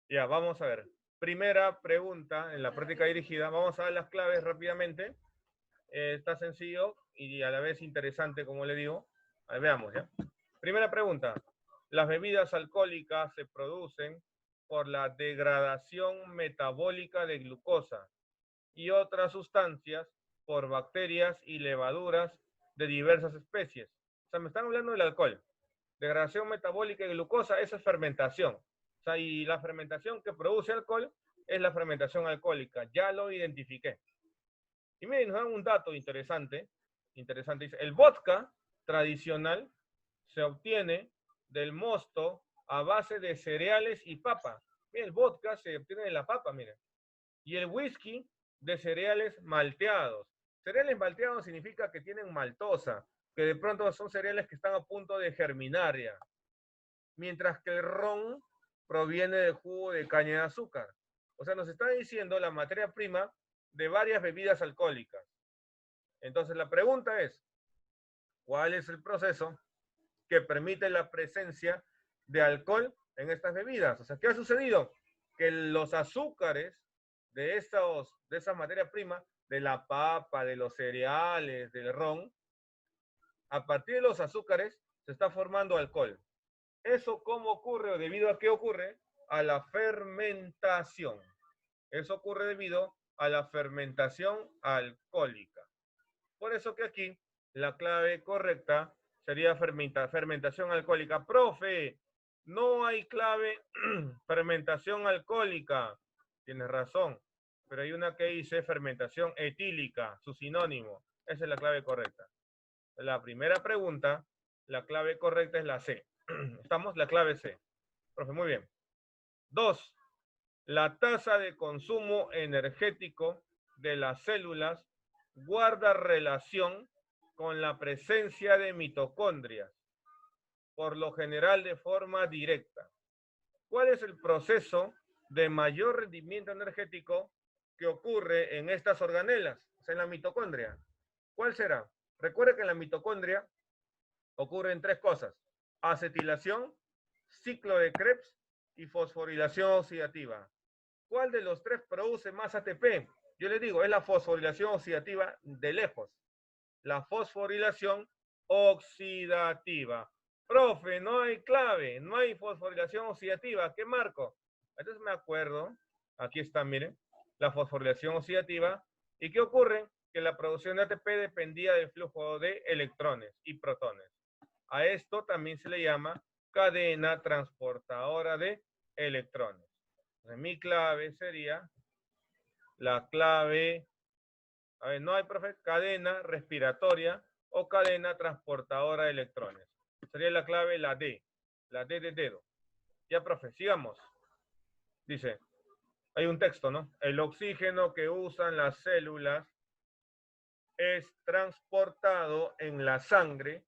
Ya, vamos a ver. Primera pregunta en la práctica dirigida, vamos a ver las claves rápidamente. Está sencillo y a la vez interesante, como le digo. Ahí veamos, ¿ya? Primera pregunta. Las bebidas alcohólicas se producen por la degradación metabólica de glucosa y otras sustancias por bacterias y levaduras de diversas especies. O sea, me están hablando del alcohol. Degradación metabólica de glucosa, eso es fermentación. O sea, y la fermentación que produce alcohol es la fermentación alcohólica. Ya lo identifiqué. Y miren, nos dan un dato interesante. Dice, el vodka tradicional se obtiene del mosto a base de cereales y papa. Miren, el vodka se obtiene de la papa, miren. Y el whisky de cereales malteados. Cereales malteados significa que tienen maltosa, que de pronto son cereales que están a punto de germinar ya. Mientras que el ron proviene del jugo de caña de azúcar. O sea, nos está diciendo la materia prima de varias bebidas alcohólicas. Entonces la pregunta es, ¿cuál es el proceso que permite la presencia de alcohol en estas bebidas? O sea, ¿qué ha sucedido? Que los azúcares de esa materia prima, de la papa, de los cereales, del ron, a partir de los azúcares se está formando alcohol. ¿Eso cómo ocurre o debido a qué ocurre? A la fermentación. Eso ocurre debido a la fermentación alcohólica. Por eso que aquí la clave correcta sería fermentación alcohólica. Profe, no hay clave fermentación alcohólica. Tienes razón, pero hay una que dice fermentación etílica, su sinónimo. Esa es la clave correcta. La primera pregunta, la clave correcta es la C. ¿Estamos? La clave C. Profe, muy bien. 2. La tasa de consumo energético de las células guarda relación con la presencia de mitocondrias, por lo general de forma directa. ¿Cuál es el proceso de mayor rendimiento energético que ocurre en estas organelas, o sea, en la mitocondria? ¿Cuál será? Recuerde que en la mitocondria ocurren tres cosas: acetilación, ciclo de Krebs y fosforilación oxidativa. ¿Cuál de los tres produce más ATP? Yo les digo, es la fosforilación oxidativa de lejos. La fosforilación oxidativa. Profe, no hay clave, no hay fosforilación oxidativa. ¿Qué marco? Entonces me acuerdo, aquí está, miren, la fosforilación oxidativa. ¿Y qué ocurre? Que la producción de ATP dependía del flujo de electrones y protones. A esto también se le llama cadena transportadora de electrones. Entonces, mi clave sería la clave, a ver, no hay, profe, cadena respiratoria o cadena transportadora de electrones. Sería la clave la D de dedo. Ya, profe, sigamos. Dice, hay un texto, ¿no? El oxígeno que usan las células es transportado en la sangre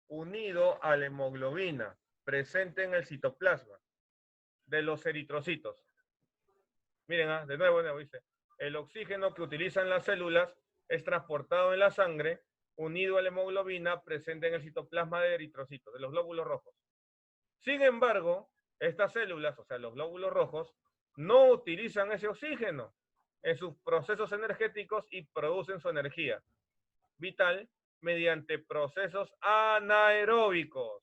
unido a la hemoglobina presente en el citoplasma de los eritrocitos. Miren, de nuevo dice, el oxígeno que utilizan las células es transportado en la sangre unido a la hemoglobina presente en el citoplasma de eritrocitos, de los glóbulos rojos. Sin embargo, estas células, o sea, los glóbulos rojos, no utilizan ese oxígeno en sus procesos energéticos y producen su energía vital mediante procesos anaeróbicos,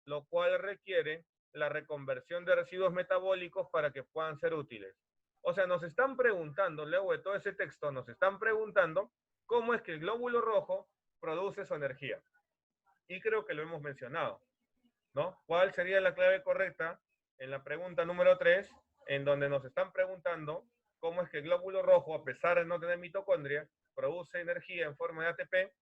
lo cual requiere la reconversión de residuos metabólicos para que puedan ser útiles. O sea, nos están preguntando, luego de todo ese texto, nos están preguntando cómo es que el glóbulo rojo produce su energía. Y creo que lo hemos mencionado, ¿no? ¿Cuál sería la clave correcta en la pregunta número 3, en donde nos están preguntando cómo es que el glóbulo rojo, a pesar de no tener mitocondria, produce energía en forma de ATP?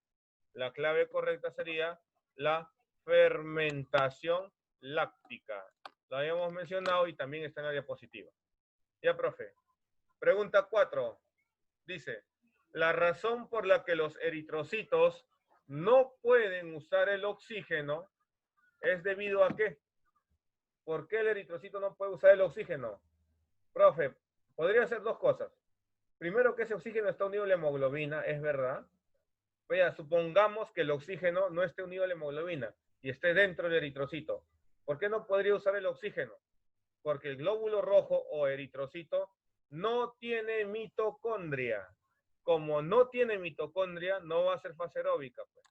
La clave correcta sería la fermentación láctica. Lo habíamos mencionado y también está en la diapositiva. Ya, profe. Pregunta 4. Dice, la razón por la que los eritrocitos no pueden usar el oxígeno es debido a ¿qué? ¿Por qué el eritrocito no puede usar el oxígeno? Profe, podría ser dos cosas. Primero, que ese oxígeno está unido a la hemoglobina, es verdad. Vea, supongamos que el oxígeno no esté unido a la hemoglobina y esté dentro del eritrocito. ¿Por qué no podría usar el oxígeno? Porque el glóbulo rojo o eritrocito no tiene mitocondria. Como no tiene mitocondria, no va a ser fase aeróbica, pues.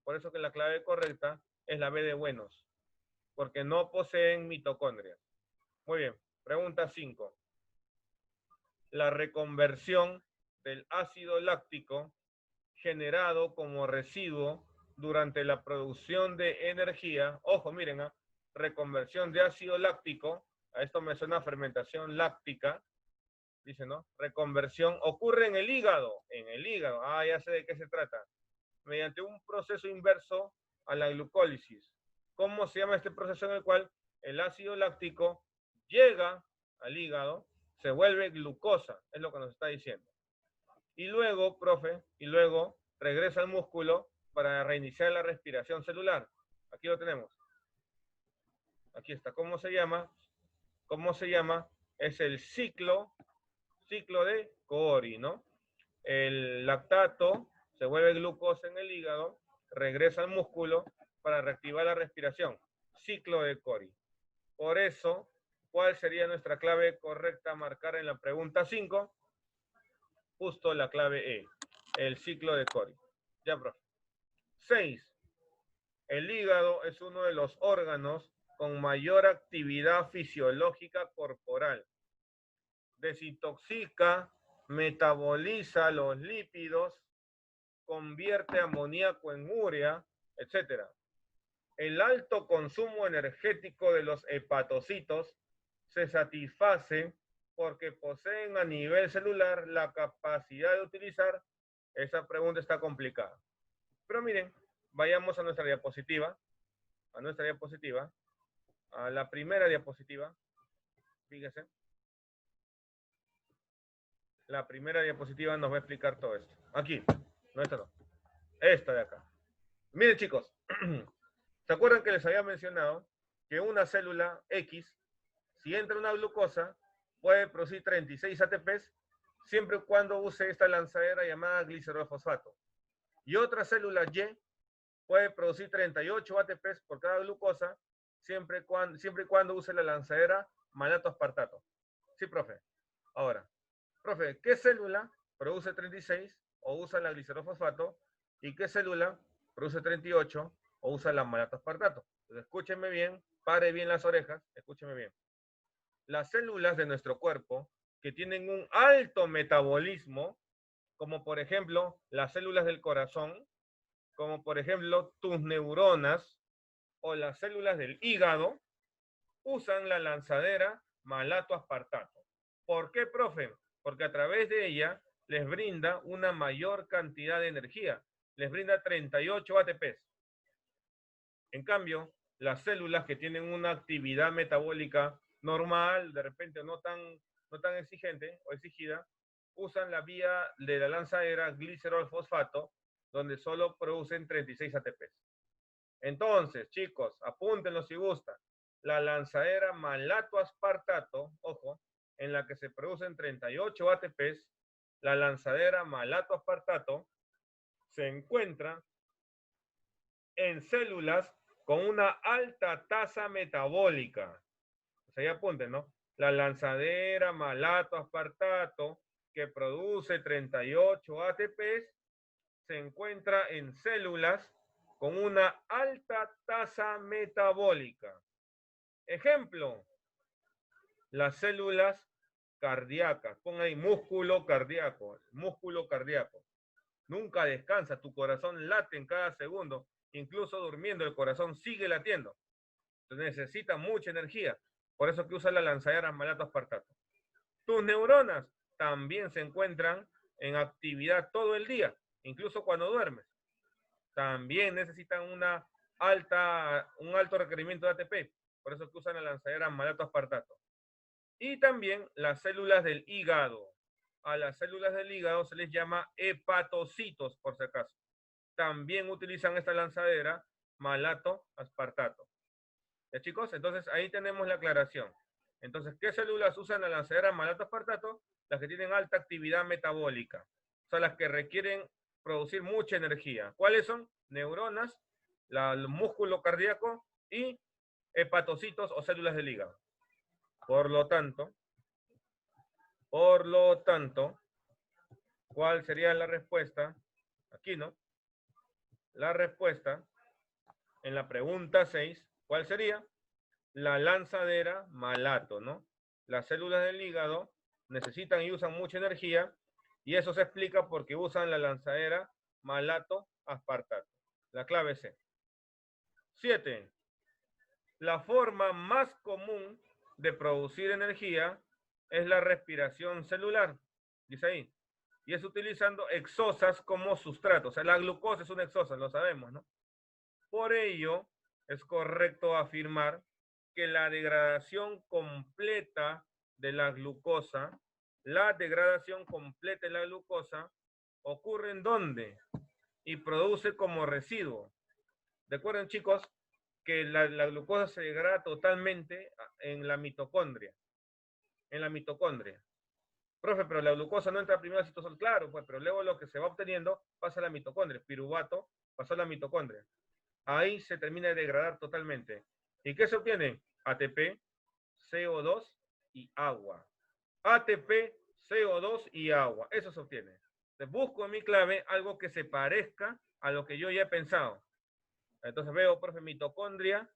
Por eso que la clave correcta es la B de buenos, porque no poseen mitocondria. Muy bien, pregunta 5. La reconversión del ácido láctico generado como residuo durante la producción de energía, ojo, miren, reconversión de ácido láctico, a esto me suena fermentación láctica, dice, ¿no? Reconversión ocurre en el hígado, ya sé de qué se trata, mediante un proceso inverso a la glucólisis. ¿Cómo se llama este proceso en el cual el ácido láctico llega al hígado, se vuelve glucosa? Es lo que nos está diciendo. Y luego, profe, regresa al músculo para reiniciar la respiración celular. Aquí lo tenemos. Aquí está. ¿Cómo se llama? ¿Cómo se llama? Es el ciclo de Cori, ¿no? El lactato se vuelve glucosa en el hígado, regresa al músculo para reactivar la respiración. Ciclo de Cori. Por eso, ¿cuál sería nuestra clave correcta a marcar en la pregunta 5? Justo la clave E, el ciclo de Cori. Ya, profe. 6. El hígado es uno de los órganos con mayor actividad fisiológica corporal. Desintoxica, metaboliza los lípidos, convierte amoníaco en urea, etc. El alto consumo energético de los hepatocitos se satisface porque poseen a nivel celular la capacidad de utilizar. Esa pregunta está complicada. Pero miren, vayamos a nuestra diapositiva, a la primera diapositiva. Fíjense. La primera diapositiva nos va a explicar todo esto. Aquí, no esta no. Esta de acá. Miren, chicos, ¿se acuerdan que les había mencionado que una célula X, si entra una glucosa, puede producir 36 ATPs siempre y cuando use esta lanzadera llamada glicerolfosfato? Y otra célula Y puede producir 38 ATPs por cada glucosa siempre y cuando use la lanzadera malato aspartato. Sí, profe. Ahora, profe, ¿qué célula produce 36 o usa la glicerolfosfato? ¿Y qué célula produce 38 o usa la malato aspartato? Entonces, escúchenme bien, pare bien las orejas, escúchenme bien. Las células de nuestro cuerpo que tienen un alto metabolismo, como por ejemplo las células del corazón, como por ejemplo tus neuronas o las células del hígado, usan la lanzadera malato aspartato. ¿Por qué, profe? Porque a través de ella les brinda una mayor cantidad de energía, les brinda 38 ATPs. En cambio, las células que tienen una actividad metabólica normal, de repente no tan exigente o exigida, usan la vía de la lanzadera glicerol-fosfato, donde solo producen 36 ATPs. Entonces, chicos, apúntenlo si gustan. La lanzadera malato-aspartato, ojo, en la que se producen 38 ATPs, la lanzadera malato-aspartato se encuentra en células con una alta tasa metabólica. O sea, ya apunten, ¿no? La lanzadera malato-aspartato, que produce 38 ATPs, se encuentra en células con una alta tasa metabólica. Ejemplo, las células cardíacas. Pon ahí músculo cardíaco. Músculo cardíaco. Nunca descansa, tu corazón late en cada segundo. Incluso durmiendo el corazón sigue latiendo. Entonces necesita mucha energía. Por eso que usa la lanzadera malato aspartato. Tus neuronas también se encuentran en actividad todo el día, incluso cuando duermes. También necesitan un alto requerimiento de ATP. Por eso que usan la lanzadera malato aspartato. Y también las células del hígado. A las células del hígado se les llama hepatocitos, por si acaso. También utilizan esta lanzadera malato aspartato. ¿Ya, chicos? Entonces ahí tenemos la aclaración. Entonces, ¿qué células usan la lanzadera malato aspartato? Las que tienen alta actividad metabólica. O sea, las que requieren producir mucha energía. ¿Cuáles son? Neuronas, el músculo cardíaco y hepatocitos o células del hígado. Por lo tanto, ¿cuál sería la respuesta? Aquí, ¿no? La respuesta en la pregunta 6, ¿cuál sería? La lanzadera malato, ¿no? Las células del hígado necesitan y usan mucha energía y eso se explica porque usan la lanzadera malato aspartato. La clave C. 7. La forma más común de producir energía es la respiración celular, dice ahí, y es utilizando exosas como sustrato. O sea, la glucosa es una exosa, lo sabemos, ¿no? Por ello, es correcto afirmar que la degradación completa de la glucosa ocurre en dónde y produce como residuo. Recuerden, chicos, que la glucosa se degrada totalmente en la mitocondria. En la mitocondria. Profe, pero la glucosa no entra primero al citosol. Claro, pues, pero luego lo que se va obteniendo pasa a la mitocondria. Piruvato pasó a la mitocondria. Ahí se termina de degradar totalmente. ¿Y qué se obtiene? ATP, CO2 y agua. ATP, CO2 y agua. Eso se obtiene. Entonces busco en mi clave algo que se parezca a lo que yo ya he pensado. Entonces veo, profe, mitocondria,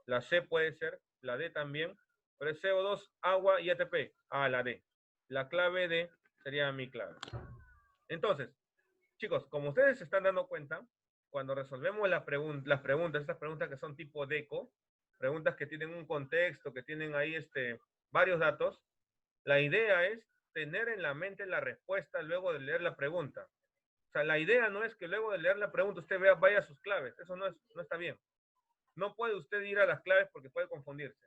la C puede ser, la D también, pero es CO2, agua y ATP. Ah, la D. La clave D sería mi clave. Entonces, chicos, como ustedes se están dando cuenta, cuando resolvemos las preguntas, estas preguntas que son tipo DECO, preguntas que tienen un contexto, que tienen ahí varios datos, la idea es tener en la mente la respuesta luego de leer la pregunta. O sea, la idea no es que luego de leer la pregunta usted vaya a sus claves. Eso no está bien. No puede usted ir a las claves porque puede confundirse.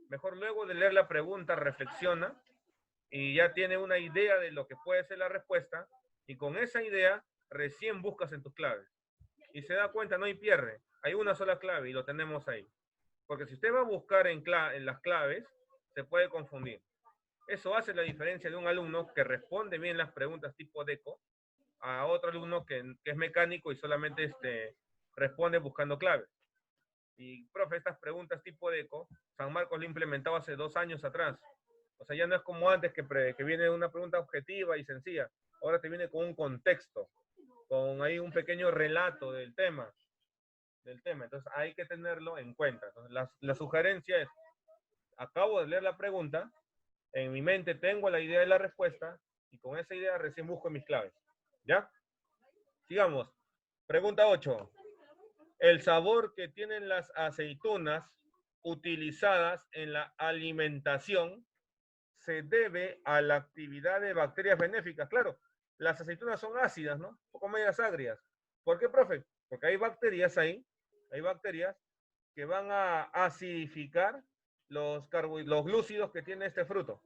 Mejor luego de leer la pregunta reflexiona y ya tiene una idea de lo que puede ser la respuesta y con esa idea recién buscas en tus claves. Y se da cuenta, no hay pierde. Hay una sola clave y lo tenemos ahí. Porque si usted va a buscar en las claves, se puede confundir. Eso hace la diferencia de un alumno que responde bien las preguntas tipo DECO a otro alumno que es mecánico y solamente responde buscando claves. Y, profe, estas preguntas tipo DECO, San Marcos lo implementado hace 2 años atrás. O sea, ya no es como antes que viene una pregunta objetiva y sencilla. Ahora te viene con un contexto, con ahí un pequeño relato del tema. Entonces hay que tenerlo en cuenta. Entonces, la sugerencia es, acabo de leer la pregunta, en mi mente tengo la idea de la respuesta y con esa idea recién busco mis claves. ¿Ya? Sigamos. Pregunta 8. El sabor que tienen las aceitunas utilizadas en la alimentación se debe a la actividad de bacterias benéficas. Claro, las aceitunas son ácidas, ¿no? Un poco medias agrias. ¿Por qué, profe? Porque hay bacterias que van a acidificar los glúcidos que tiene este fruto.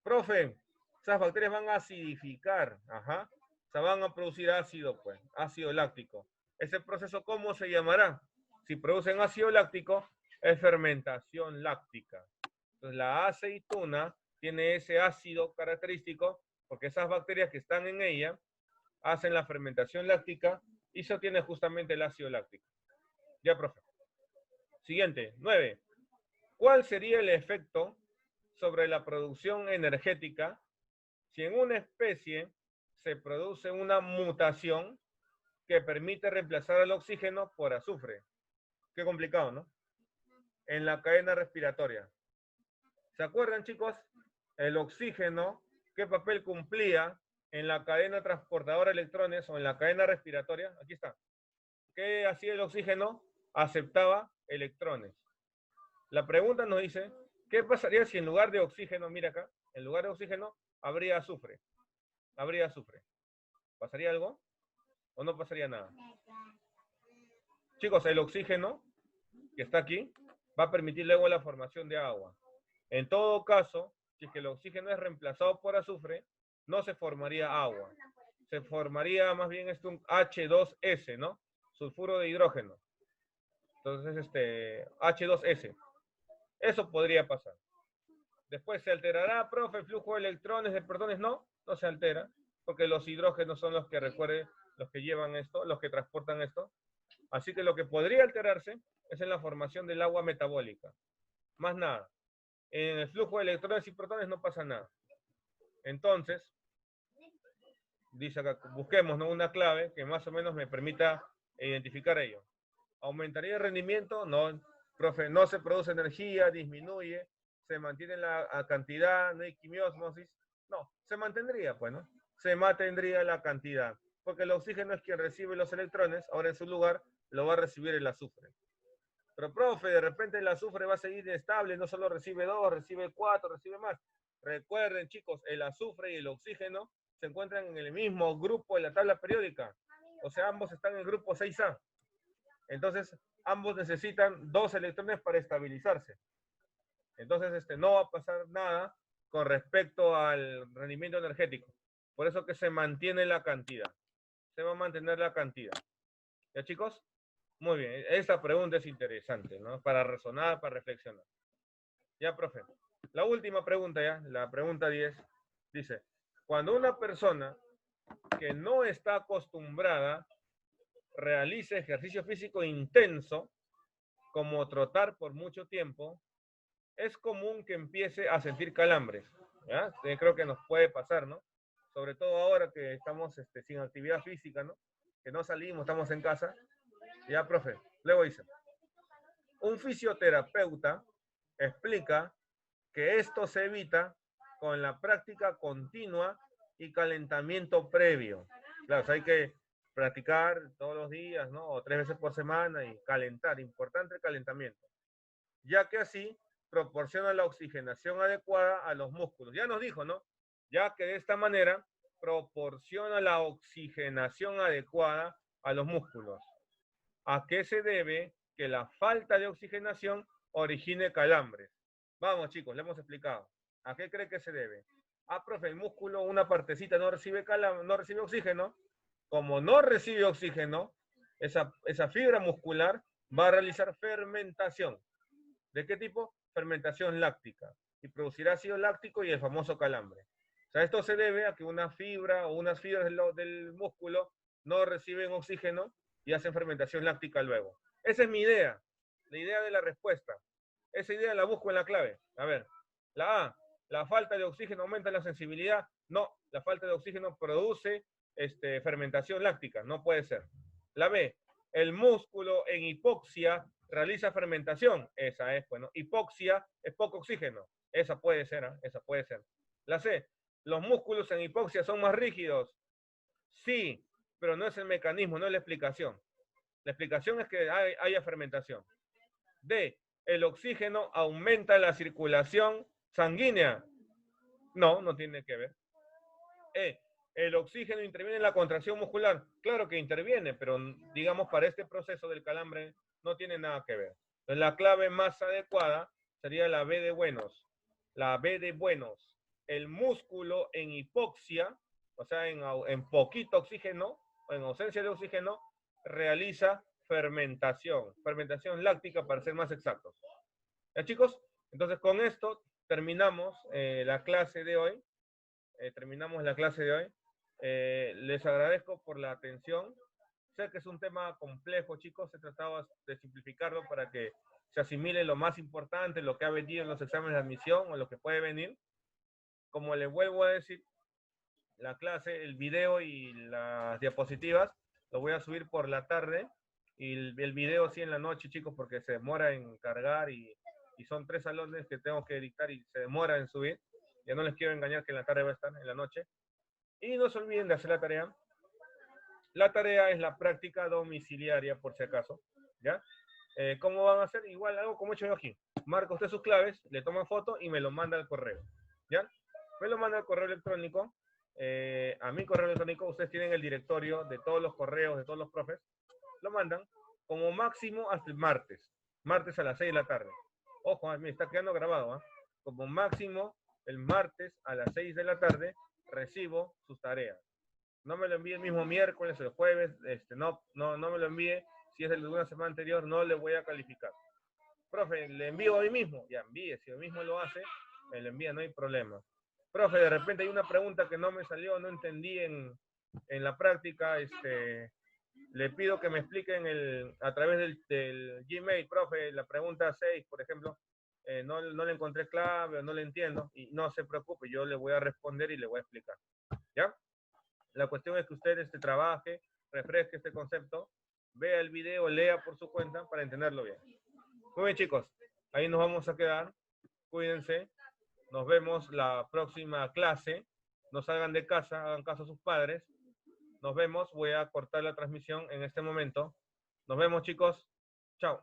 Profe, esas bacterias van a acidificar, ajá. O sea, van a producir ácido, pues, ácido láctico. Ese proceso, ¿cómo se llamará? Si producen ácido láctico, es fermentación láctica. Entonces, la aceituna tiene ese ácido característico porque esas bacterias que están en ella hacen la fermentación láctica y se obtiene justamente el ácido láctico. Ya, profe. Siguiente, 9. ¿Cuál sería el efecto sobre la producción energética si en una especie se produce una mutación que permite reemplazar el oxígeno por azufre? Qué complicado, ¿no? En la cadena respiratoria. ¿Se acuerdan, chicos? El oxígeno, ¿qué papel cumplía en la cadena transportadora de electrones o en la cadena respiratoria? Aquí está. ¿Qué hacía el oxígeno? Aceptaba electrones. La pregunta nos dice, ¿qué pasaría si en lugar de oxígeno, mira acá, en lugar de oxígeno, habría azufre? Habría azufre. ¿Pasaría algo? ¿O no pasaría nada? Chicos, el oxígeno que está aquí va a permitir luego la formación de agua. En todo caso, si es que el oxígeno es reemplazado por azufre, no se formaría agua. Se formaría más bien un H2S, ¿no? Sulfuro de hidrógeno. Entonces, H2S. Eso podría pasar. Después, ¿se alterará, profe, el flujo de electrones, de protones? No, no se altera, porque los hidrógenos son los que, recuerden, los que llevan esto, los que transportan esto. Así que lo que podría alterarse es en la formación del agua metabólica. Más nada. En el flujo de electrones y protones no pasa nada. Entonces, dice acá, busquemos, ¿no?, una clave que más o menos me permita identificar ello. ¿Aumentaría el rendimiento? No, profe, no se produce energía, disminuye, se mantiene la cantidad, no hay quimiosmosis. No, se mantendría, pues, ¿no? Se mantendría la cantidad, porque el oxígeno es quien recibe los electrones, ahora en su lugar lo va a recibir el azufre. Pero, profe, de repente el azufre va a seguir inestable, no solo recibe 2, recibe 4, recibe más. Recuerden, chicos, el azufre y el oxígeno se encuentran en el mismo grupo de la tabla periódica. O sea, ambos están en el grupo 6A. Entonces, ambos necesitan 2 electrones para estabilizarse. Entonces, no va a pasar nada con respecto al rendimiento energético. Por eso que se mantiene la cantidad. Se va a mantener la cantidad. ¿Ya, chicos? Muy bien. Esta pregunta es interesante, ¿no? Para razonar, para reflexionar. Ya, profe. La última pregunta ya, la pregunta 10, dice, cuando una persona que no está acostumbrada realice ejercicio físico intenso, como trotar por mucho tiempo, es común que empiece a sentir calambres. ¿Ya? Creo que nos puede pasar, ¿no? Sobre todo ahora que estamos sin actividad física, ¿no? Que no salimos, estamos en casa. Ya, profe. Luego dice, un fisioterapeuta explica que esto se evita con la práctica continua y calentamiento previo. Claro, o sea, hay que practicar todos los días, ¿no? O 3 veces por semana y calentar, importante el calentamiento, ya que así proporciona la oxigenación adecuada a los músculos. Ya nos dijo, ¿no? Ya que de esta manera proporciona la oxigenación adecuada a los músculos. ¿A qué se debe que la falta de oxigenación origine calambres? Vamos, chicos, le hemos explicado. ¿A qué cree que se debe? Ah, profe, el músculo, una partecita no recibe oxígeno. Como no recibe oxígeno, esa fibra muscular va a realizar fermentación. ¿De qué tipo? Fermentación láctica. Y producirá ácido láctico y el famoso calambre. O sea, esto se debe a que una fibra o unas fibras del músculo no reciben oxígeno y hacen fermentación láctica luego. Esa es mi idea, la idea de la respuesta. Esa idea la busco en la clave. A ver, la A, la falta de oxígeno aumenta la sensibilidad. No, la falta de oxígeno produce fermentación láctica. No puede ser. La B, el músculo en hipoxia realiza fermentación. Esa es, bueno, hipoxia es poco oxígeno. Esa puede ser, ¿eh? Esa puede ser. La C, los músculos en hipoxia son más rígidos. Sí, pero no es el mecanismo, no es la explicación. La explicación es que haya fermentación. D, el oxígeno aumenta la circulación sanguínea. No, no tiene que ver. E, el oxígeno interviene en la contracción muscular. Claro que interviene, pero digamos para este proceso del calambre no tiene nada que ver. Entonces, la clave más adecuada sería la B de buenos. La B de buenos. El músculo en hipoxia, o sea, en poquito oxígeno, o en ausencia de oxígeno, realiza fermentación láctica para ser más exactos. ¿Ya, chicos? Entonces con esto terminamos la clase de hoy. Les agradezco por la atención. Sé que es un tema complejo, chicos. He tratado de simplificarlo para que se asimile lo más importante, lo que ha venido en los exámenes de admisión o lo que puede venir. Como les vuelvo a decir, la clase, el video y las diapositivas lo voy a subir por la tarde y el video sí en la noche, chicos, porque se demora en cargar y son 3 salones que tengo que dictar y se demora en subir. Ya no les quiero engañar que en la tarde va a estar, en la noche. Y no se olviden de hacer la tarea. La tarea es la práctica domiciliaria, por si acaso. ¿Ya? ¿Cómo van a hacer? Igual algo como he hecho yo aquí. Marca usted sus claves, le toma foto y me lo manda al correo. ¿Ya? Me lo manda al correo electrónico. A mi correo electrónico, ustedes tienen el directorio de todos los correos de todos los profes. Lo mandan como máximo hasta el martes. Martes a las 6 de la tarde. Ojo, me está quedando grabado. Como máximo el martes a las 6 de la tarde recibo sus tareas. No me lo envíe el mismo miércoles o el jueves, no me lo envíe. Si es el de una semana anterior, no le voy a calificar. Profe, le envío hoy mismo, ya envíe, si hoy mismo lo hace, me lo envía, no hay problema. Profe, de repente hay una pregunta que no me salió, no entendí en la práctica, le pido que me expliquen a través del Gmail, profe, la pregunta 6, por ejemplo, no le encontré clave o no le entiendo, y no se preocupe, yo le voy a responder y le voy a explicar. ¿Ya? La cuestión es que usted trabaje, refresque este concepto, vea el video, lea por su cuenta para entenderlo bien. Muy bien, chicos, ahí nos vamos a quedar. Cuídense. Nos vemos la próxima clase. No salgan de casa, hagan caso a sus padres. Nos vemos. Voy a cortar la transmisión en este momento. Nos vemos, chicos. Chao.